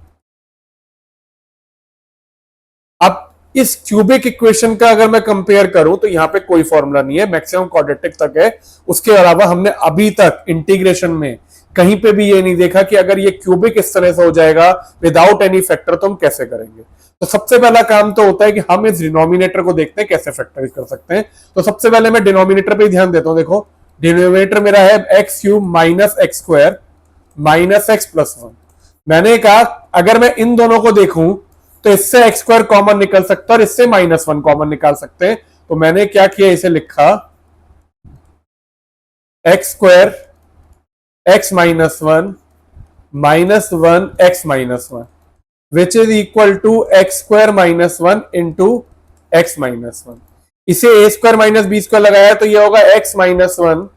S1: अब इस क्यूबिक इक्वेशन का अगर मैं कंपेयर करूं तो यहां पे कोई फॉर्मूला नहीं है, मैक्सिमम क्वाड्रेटिक तक है। उसके अलावा हमने अभी तक इंटीग्रेशन में कहीं पे भी ये नहीं देखा कि अगर ये क्यूबिक इस तरह से हो जाएगा विदाउट एनी फैक्टर तो हम कैसे करेंगे। तो सबसे पहला काम तो होता है कि हम इस डिनोमिनेटर को देखते हैं कैसे फैक्टराइज कर सकते हैं। तो सबसे पहले मैं डिनोमिनेटर पे ध्यान देता हूं। देखो, डिनोमिनेटर मेरा है x cube minus x square minus x plus 1। मैंने कहा अगर मैं इन दोनों को देखूं तो इससे एक्स स्क्वायर कॉमन निकल सकता है और इससे -1 कॉमन निकाल सकते हैं। तो मैंने क्या किया, इसे लिखा x square x minus 1 -1 x minus 1 which is equal to x square minus 1 into x minus 1। इसे a square minus b square लगाया तो यह होगा x minus 1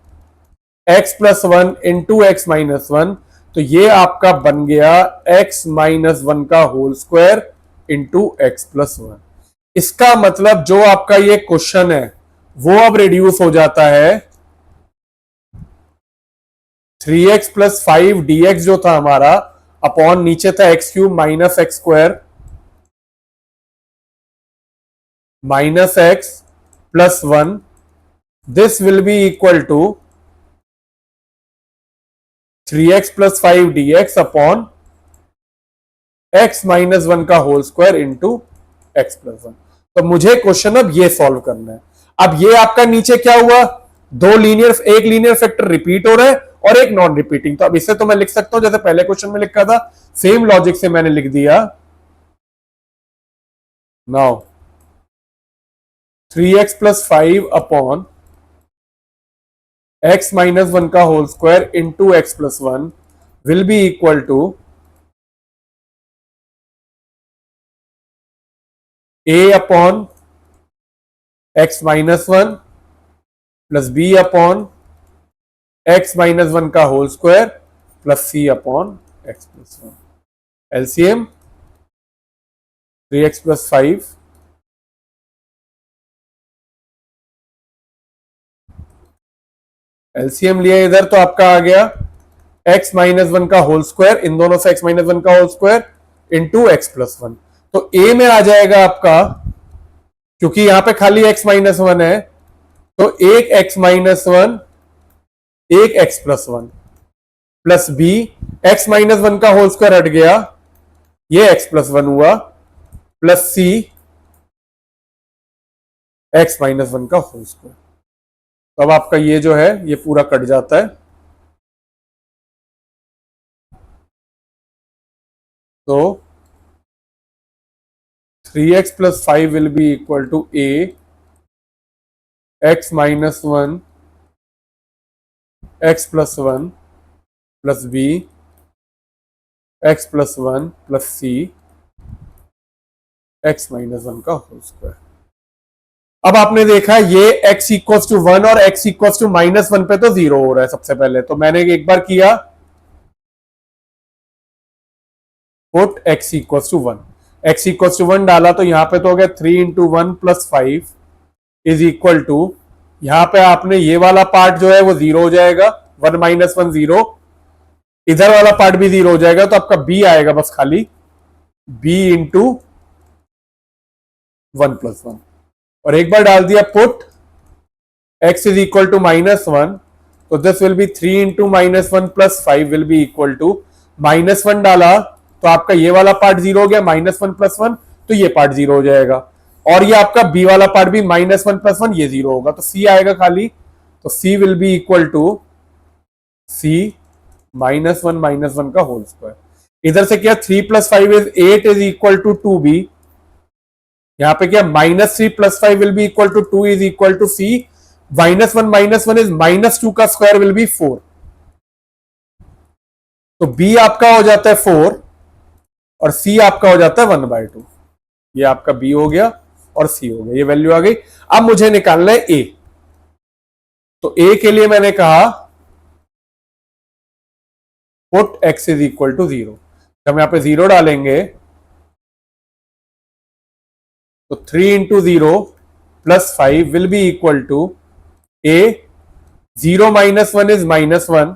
S1: x plus 1 into x minus 1। तो ये आपका बन गया एक्स माइनस 1 का whole square into x plus 1। इसका मतलब जो आपका ये क्वेश्चन है वो अब रिड्यूस हो जाता है 3x प्लस 5 dx जो था हमारा, अपॉन नीचे था x cube minus x square minus x plus 1। This will be equal to 3x plus 5 dx upon x minus 1 का whole square into x plus 1। तो मुझे क्वेश्चन अब ये सॉल्व करना है। अब ये आपका नीचे क्या हुआ, दो लीनियर, एक लीनियर फैक्टर रिपीट हो रहा है और एक नॉन रिपीटिंग। तो अब इसे तो मैं लिख सकता हूं जैसे पहले क्वेश्चन में लिखा था, सेम लॉजिक से मैंने लिख दिया। Now 3x plus 5 upon x minus 1 का whole square into x plus 1 will be equal to a upon x minus 1 plus b upon x minus 1 का whole square plus c upon x plus 1। LCM 3x plus 5 LCM लिया इधर तो आपका आ गया x माइनस वन का होल स्क्वायर, इन दोनों से x माइनस वन का whole square into x plus one. तो a में आ जाएगा आपका, क्योंकि यहां पे खाली x माइनस वन है, तो एक x माइनस वन एक x plus one plus b, x minus one का होल स्क्वायर हट गया, ये x प्लस वन हुआ, plus c x minus one का होल स्क्वायर। तो अब आपका ये जो है ये पूरा कट जाता है। तो 3x plus 5 will be equal to a x minus one x plus one plus b x plus one plus c x minus one का होल स्क्वायर। अब आपने देखा ये x इक्वल्स टू वन और x equals to minus one पे तो जीरो हो रहा है सबसे पहले, तो मैंने एक बार किया put x equals to one, x equals to one डाला तो यहां पे तो हो गया 3 into one plus 5 is equal to, यहां पे आपने ये वाला पार्ट जो है वो जीरो हो जाएगा, वन माइनस वन जीरो, इधर वाला पार्ट भी जीरो हो जाएगा, तो आपका b आएगा बस खाली b into one plus one. और एक बार डाल दिया put x is equal to minus one, तो this will be 3 into minus one plus 5 will be equal to, minus one डाला तो आपका ये वाला पार्ट जीरो हो गया, माइनस वन प्लस वन, तो ये पार्ट जीरो हो जाएगा, और ये आपका b वाला पार्ट भी माइनस वन प्लस वन, ये जीरो होगा, तो c आएगा खाली, तो c will be equal to c minus one का होल स्क्वायर। इधर से क्या 3 plus 5 is 8 is equal to 2b, यहां पे क्या minus 3 plus 5 will be equal to 2 is equal to c, minus one is minus 2 का स्क्वायर विल बी 4, तो b आपका हो जाता है 4 और c आपका हो जाता है 1/2। ये आपका b हो गया और c हो गया, ये वैल्यू आ गई। अब मुझे निकालना है a, तो a के लिए मैंने कहा put x is equal to zero, हम यहां पे जीरो डालेंगे तो 3 into zero plus 5 will be equal to a, zero minus one is minus one,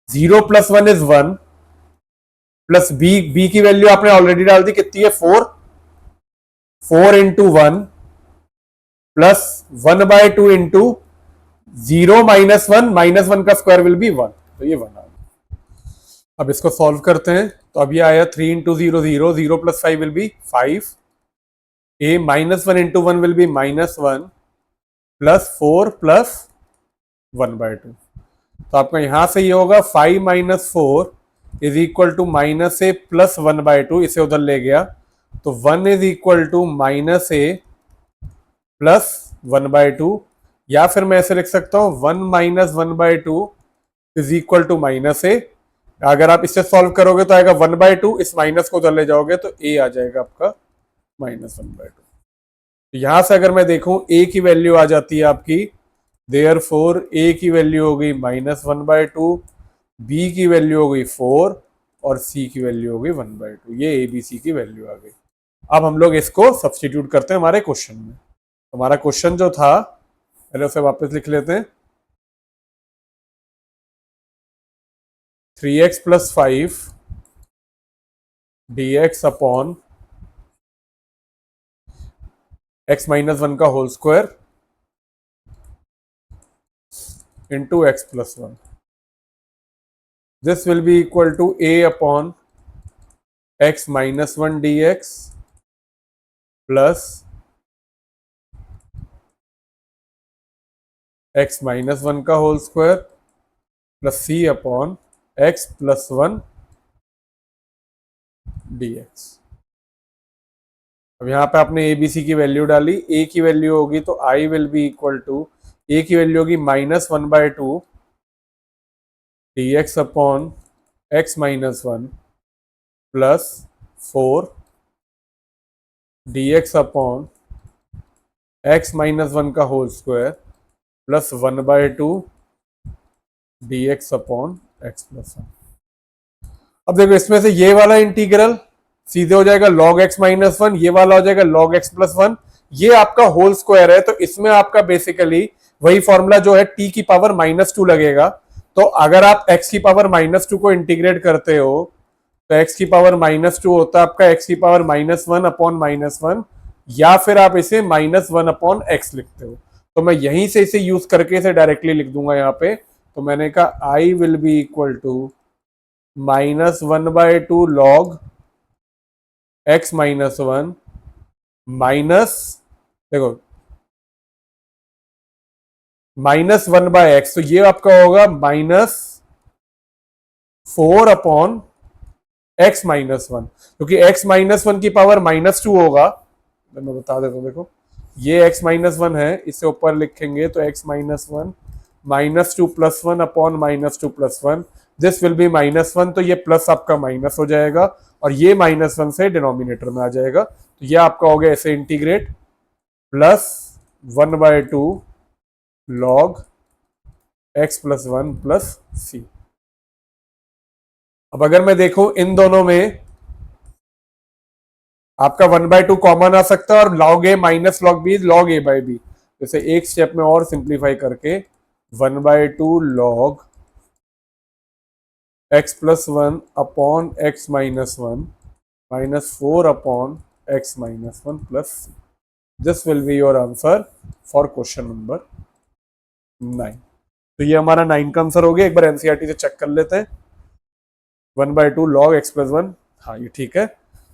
S1: zero plus one is one, plus b की वैल्यू आपने ऑलरेडी डाल दी, कितनी है 4, 4 into one plus 1/2 into zero minus one का स्क्वायर विल बी 1, तो ये 1 आ गया। अब इसको सॉल्व करते हैं, तो अब ये आया 3 into zero zero, zero plus 5 will be 5, a minus one into one will be minus one plus 4 plus 1/2, तो आपका यहां से ये होगा 5 minus 4 is equal to minus A plus 1/2, इसे उधर ले गया तो 1 is equal to minus A plus 1/2, या फिर मैं ऐसे लिख सकता हूं 1 minus 1/2 is equal to minus ए। अगर आप इससे सॉल्व करोगे तो आएगा 1/2, इस माइनस को उधर ले जाओगे तो ए आ जाएगा आपका माइनस 1/2। तो यहां से अगर मैं देखूं ए की वैल्यू आ जाती है आपकी, देयरफॉर ए की वैल्यू हो गई माइनस 1/2, बी की वैल्यू हो गई 4 और सी की वैल्यू हो गई 1/2, ये ए बी सी की वैल्यू आ गई। अब हम लोग इसको सब्स्टिट्यूट करते हैं हमारे क्वेश्चन में। हमारा क्वेश्चन जो था पहले उसे वापस लिख लेते हैं, 3x plus 5 dx upon x minus one का whole square into x plus one, this will be equal to a upon x minus 1 dx plus x minus 1 का whole square plus c upon x plus 1 dx। अब यहां पे आपने a b c की वैल्यू डाली, a की वैल्यू होगी तो i will be equal to, a की वैल्यू होगी minus 1/2 dx upon x minus 1 plus 4 dx upon x minus 1 का whole square plus 1/2 dx upon x plus 1। अब देखो इसमें से ये वाला इंटीग्रल सीधे हो जाएगा log x माइनस 1, ये वाला हो जाएगा log x प्लस 1, ये आपका होल स्क्वायर है, तो इसमें आपका बेसिकली वही फॉर्मूला जो है t की पावर -2 लगेगा। तो अगर आप x की पावर -2 को इंटीग्रेट करते हो तो x की पावर -2 होता है आपका x की पावर -1 अपॉन -1, या फिर आप इसे -1 अपॉन x लिखते हो। तो मैं यहीं से इसे यूज करके इसे डायरेक्टली लिख दूंगा यहाँ पे। तो मैंने कहा I will be equal to -1/2 log x -1 minus, देखो -1/x, तो ये आपका होगा -4 अपॉन x -1, क्योंकि x -1 की पावर -2 होगा। मैं बता देता हूं, देखो ये x -1 है, इसे ऊपर लिखेंगे तो x -1 -2 + 1 upon -2 + 1, this will be -1, तो ये प्लस आपका माइनस हो जाएगा और ये -1 से डिनोमिनेटर में आ जाएगा। तो ये आपका हो गया ऐसे इंटीग्रेट +1/2 लॉग x + 1 + c। अब अगर मैं देखूं इन दोनों में आपका 1/2 कॉमन आ सकता है और log a minus log b log a by b। जैसे एक स्टेप में और सिंप्लीफाई करके 1/2 log x + 1 upon x -1 -4 upon x -1 + c। This will be your answer for question number 9। तो ये हमारा 9 का आंसर हो गया। एक बार एनसीईआरटी से चेक कर लेते हैं। 1/2 log x + 1, हाँ ये ठीक है।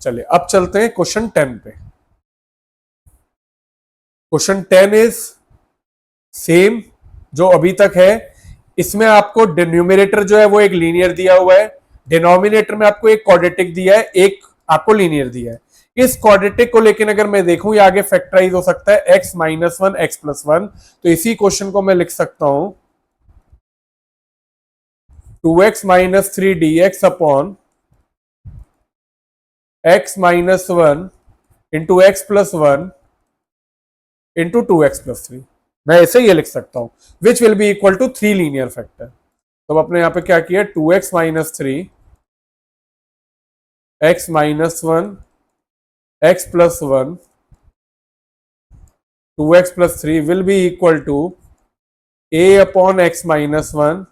S1: चलिए अब चलते हैं क्वेश्चन 10 पे। क्वेश्चन 10 इज सेम जो अभी तक है। इसमें आपको डिनोमिनेटर जो है वो एक लीनियर दिया हुआ है, डिनोमिनेटर में आपको एक क्वाड्रेटिक दिया है, एक आपको लीनियर दिया है। इस क्वाड्रेटिक को लेकिन अगर मैं देखूं ये आगे फैक्टराइज हो सकता है x -1 x + 1। तो इसी क्वेश्चन को मैं लिख सकता हूं 2x - 3 dx upon x -1 into x + 1 into 2x + 3। मैं ऐसे ये लिख सकता हूं which will be equal to 3 linear factor. तो आपने यहां पे क्या किया 2x - 3 x -1 x + 1 2x + 3 will be equal to a upon x -1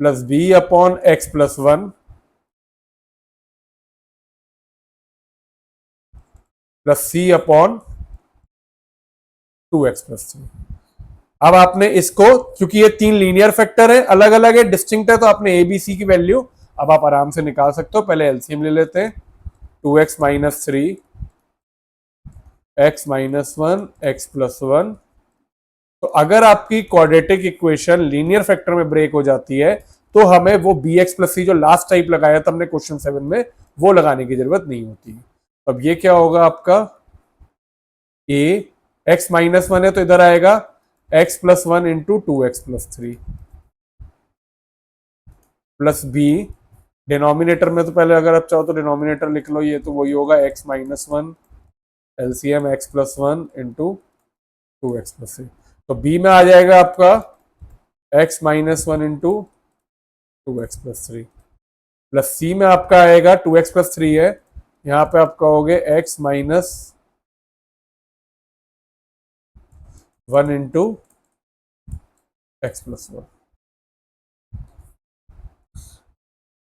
S1: plus b upon x + 1 plus c upon 2x + 3। अब आपने इसको, क्योंकि ये 3 लीनियर फैक्टर है, अलग अलग है, डिस्टिंक्ट है, तो आपने ए बी सी की वैल्यू अब आप आराम से निकाल सकते हो। पहले एलसीएम ले लेते हैं। 2x - 3 x -1 x + 1। तो अगर आपकी क्वाड्रेटिक इक्वेशन लीनियर फैक्टर में ब्रेक हो जाती है तो हमें वो bx + c जो लास्ट टाइप लगाया था हमने क्वेश्चन 7 में, वो लगाने की जरूरत नहीं होती। अब ये क्या होगा आपका a, x -1 है तो इधर आएगा x + 1 into 2x + 3 plus b। Denominator में तो पहले अगर आप चाहो तो डिनोमिनेटर लिख लो, ये तो वही होगा x -1 LCM x + 1 into 2x + 3। तो b में आ जाएगा आपका x -1 into 2x + 3 plus c में आपका आएगा 2x + 3 है, यहां पे आपका हो गया x -1 इंटू x + 1।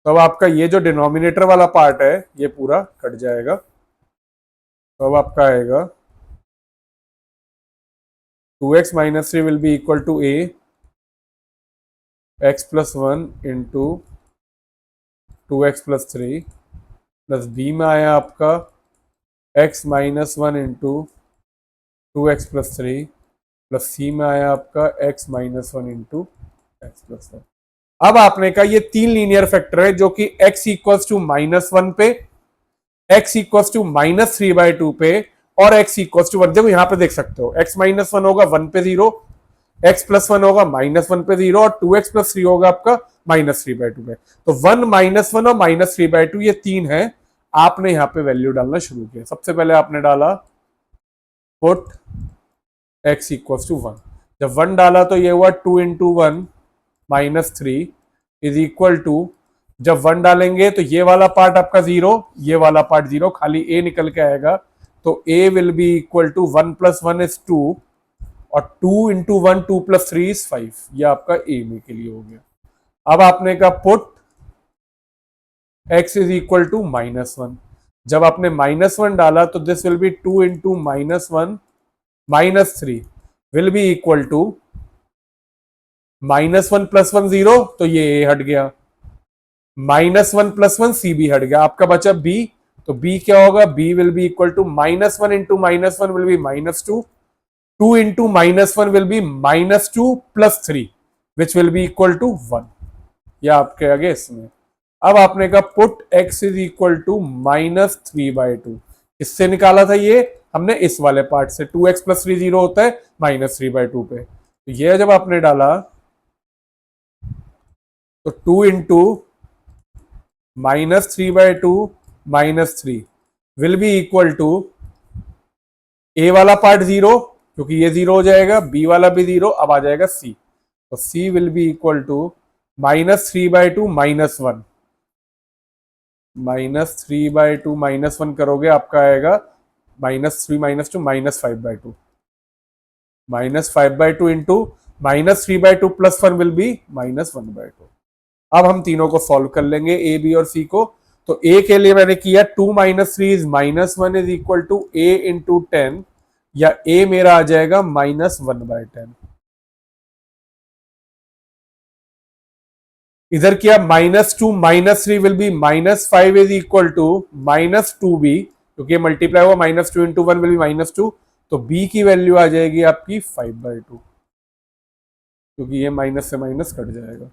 S1: तो अब आपका ये जो डिनोमिनेटर वाला पार्ट है ये पूरा कट जाएगा। तो अब आपका आएगा 2x - 3 will be equal to a x + 1 into 2x + 3 plus b में आया आपका x -1 into 2x + 3 plus c में आया आपका x -1 इंटू x + 1। अब आपने कहा ये 3 लीनियर फैक्टर है जो कि x = -1 पे, x = -3/2 पे और x = 1। देखो यहां पे देख सकते हो x -1 होगा 1 पे 0, x + 1 होगा -1 पे 0 और 2x + 3 होगा आपका -3/2 पे। तो 1 -1 और -3/2 ये 3 है। आपने यहां पे वैल्यू डालना शुरू किया। सबसे पहले आपने डाला पुट x = 1। जब 1 डाला तो ये हुआ 2 × 1 -3 इज इक्वल टू, जब 1 डालेंगे तो ये वाला पार्ट आपका 0, ये वाला पार्ट 0, खाली a निकल के आएगा। तो a will be equal to 1 + 1 is 2 और 2 इंटू 1 2 प्लस 3 इज 5। ये आपका ए में के लिए हो गया। अब आपने कहा put x is equal to -1। जब आपने -1 डाला तो this will be 2 into -1 -3 will be equal to -1 + 1 0, तो ये a हट गया। -1 + 1 c भी हट गया, आपका बचा b। तो b क्या होगा, b will be equal to -1 into -1 will be -2, 2 into -1 will be -2 + 3 which will be equal to 1। या आपके आगे इसमें अब आपने कहा put x is equal to -3/2। इससे निकाला था ये हमने इस वाले पार्ट से, 2x + 3 0 होता है -3/2 पे। तो ये जब आपने डाला तो 2 into -3/2 -3 will be equal to a वाला पार्ट 0 क्योंकि ये 0 हो जाएगा, b वाला भी 0, अब आ जाएगा c। तो c will be equal to -3/2 -1, -3/2 -1 करोगे आपका आएगा -3 -2 -5/2, -5/2 इंटू -3/2 + 1 विल बी -1/2। अब हम तीनों को सॉल्व कर लेंगे, ए बी और सी को। तो ए के लिए मैंने किया 2 - 3 is -1 is equal to a into 10, या a मेरा आ जाएगा -1/10। इधर किया -2 -3 will be -5 is equal to -2b, क्योंकि मल्टीप्लाई हुआ -2 इंटू 1 विल बी -2, तो b की वैल्यू आ जाएगी आपकी 5/2, क्योंकि ये माइनस से माइनस कट जाएगा।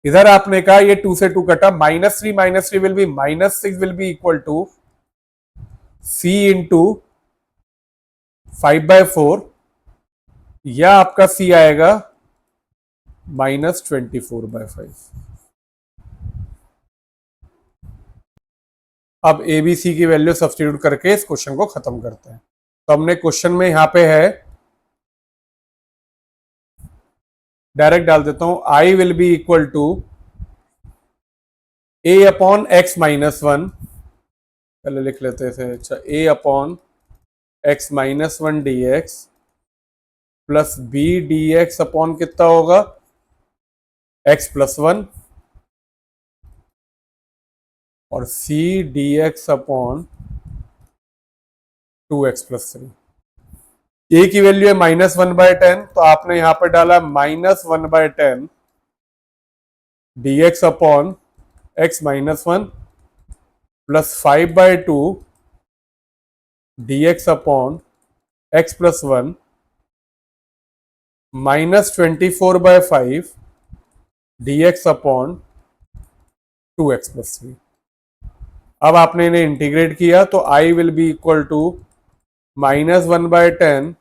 S1: इधर आपने कहा ये 2 से 2 कटा, -3 will be -6 will be equal to c into 5/4, या आपका c आएगा -24/5। अब ए बी सी की वैल्यू सब्स्टिट्यूट करके इस क्वेश्चन को खत्म करते हैं। तो हमने क्वेश्चन में यहां पे है, डायरेक्ट डाल देता हूं, I will be equal to a upon x -1, पहले लिख लेते थे, अच्छा a upon x -1 dx plus b dx upon कितना होगा x + 1, और c dx upon 2x + 3। a की वैल्यू है -1/10, तो आपने यहां पर डाला -1/10 dx upon x -1 plus 5/2 dx upon x + 1 -24/5 dx upon 2x + 3। अब आपने इन्हें इंटीग्रेट किया तो i will be equal to -1/10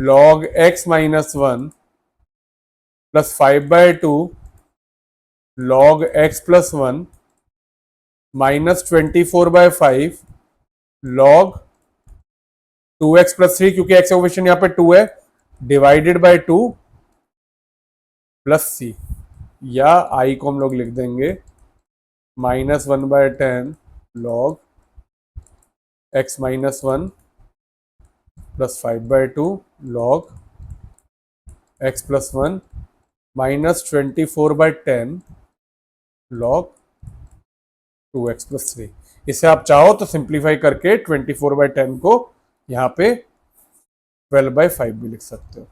S1: log x -1 plus 5/2 log x + 1 -24/5 log 2x + 3, क्योंकि x कोएफिशिएंट यहां पे 2 है, डिवाइडेड बाय 2 प्लस c, या i को हम लोग लिख देंगे -1/10 log x -1 plus 5/2 log x + 1 -24/10 log 2x + 3। इसे आप चाहो तो सिंप्लीफाई करके 24/10 को यहाँ पे 12/5 भी लिख सकते हो।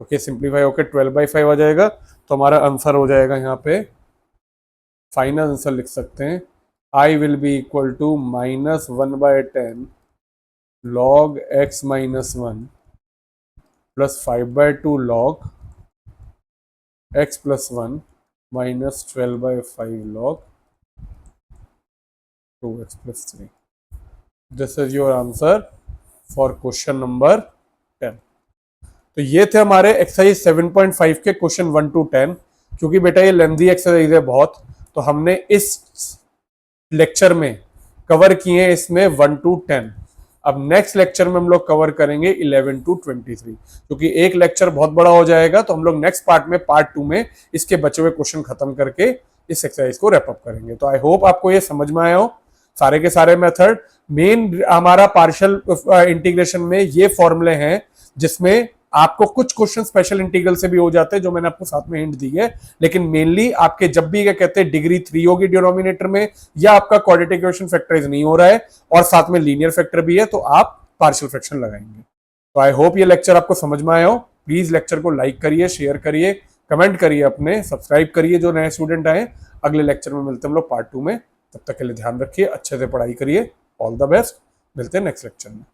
S1: ओके, सिंप्लीफाई होकर 12/5 आ जाएगा, तो हमारा आंसर हो जाएगा यहाँ पे, फाइनल आंसर लिख सकते हैं, i will be equal to -1/10 log x -1 plus 5/2 log x + 1 -12/5 log 2x + 3। This is your answer for question number 10। तो ये थे हमारे एक्सरसाइज 7.5 के क्वेश्चन 1 to 10। क्योंकि बेटा ये लेंथी एक्सरसाइज है बहुत, तो हमने इस लेक्चर में कवर किए हैं इसमें 1 to 10। अब नेक्स्ट लेक्चर में हम लोग कवर करेंगे 11 to 23, क्योंकि एक लेक्चर बहुत बड़ा हो जाएगा, तो हम लोग नेक्स्ट पार्ट में, पार्ट 2 में इसके बचे हुए क्वेश्चन खत्म करके इस एक्सरसाइज को रैप अप करेंगे। तो आई होप आपको ये समझ में आया हो। सारे के सारे मेथड। मेन हमारा पार्शियल इंटीग्रेशन में ये फॉर्मूले हैं जिसमें आपको कुछ क्वेश्चन स्पेशल इंटीग्रल से भी हो जाते हैं, जो मैंने आपको साथ में हिंट दी है, लेकिन मेनली आपके जब भी क्या कहते हैं डिग्री 3 होगी डिनोमिनेटर में, या आपका क्वाड्रेटिक इक्वेशन फैक्टराइज नहीं हो रहा है और साथ में लीनियर फैक्टर भी है, तो आप पार्शियल फ्रैक्शन लगाएंगे। तो आई होप ये लेक्चर आपको समझ में आया हो। प्लीज लेक्चर को लाइक करिए, शेयर करिए, कमेंट करिए, अपने सब्सक्राइब करिए जो नए स्टूडेंट आए। अगले लेक्चर में मिलते हैं हम लोग पार्ट 2 में। तब तक के लिए ध्यान रखिए, अच्छे से पढ़ाई करिए। ऑल द बेस्ट, मिलते हैं नेक्स्ट लेक्चर में।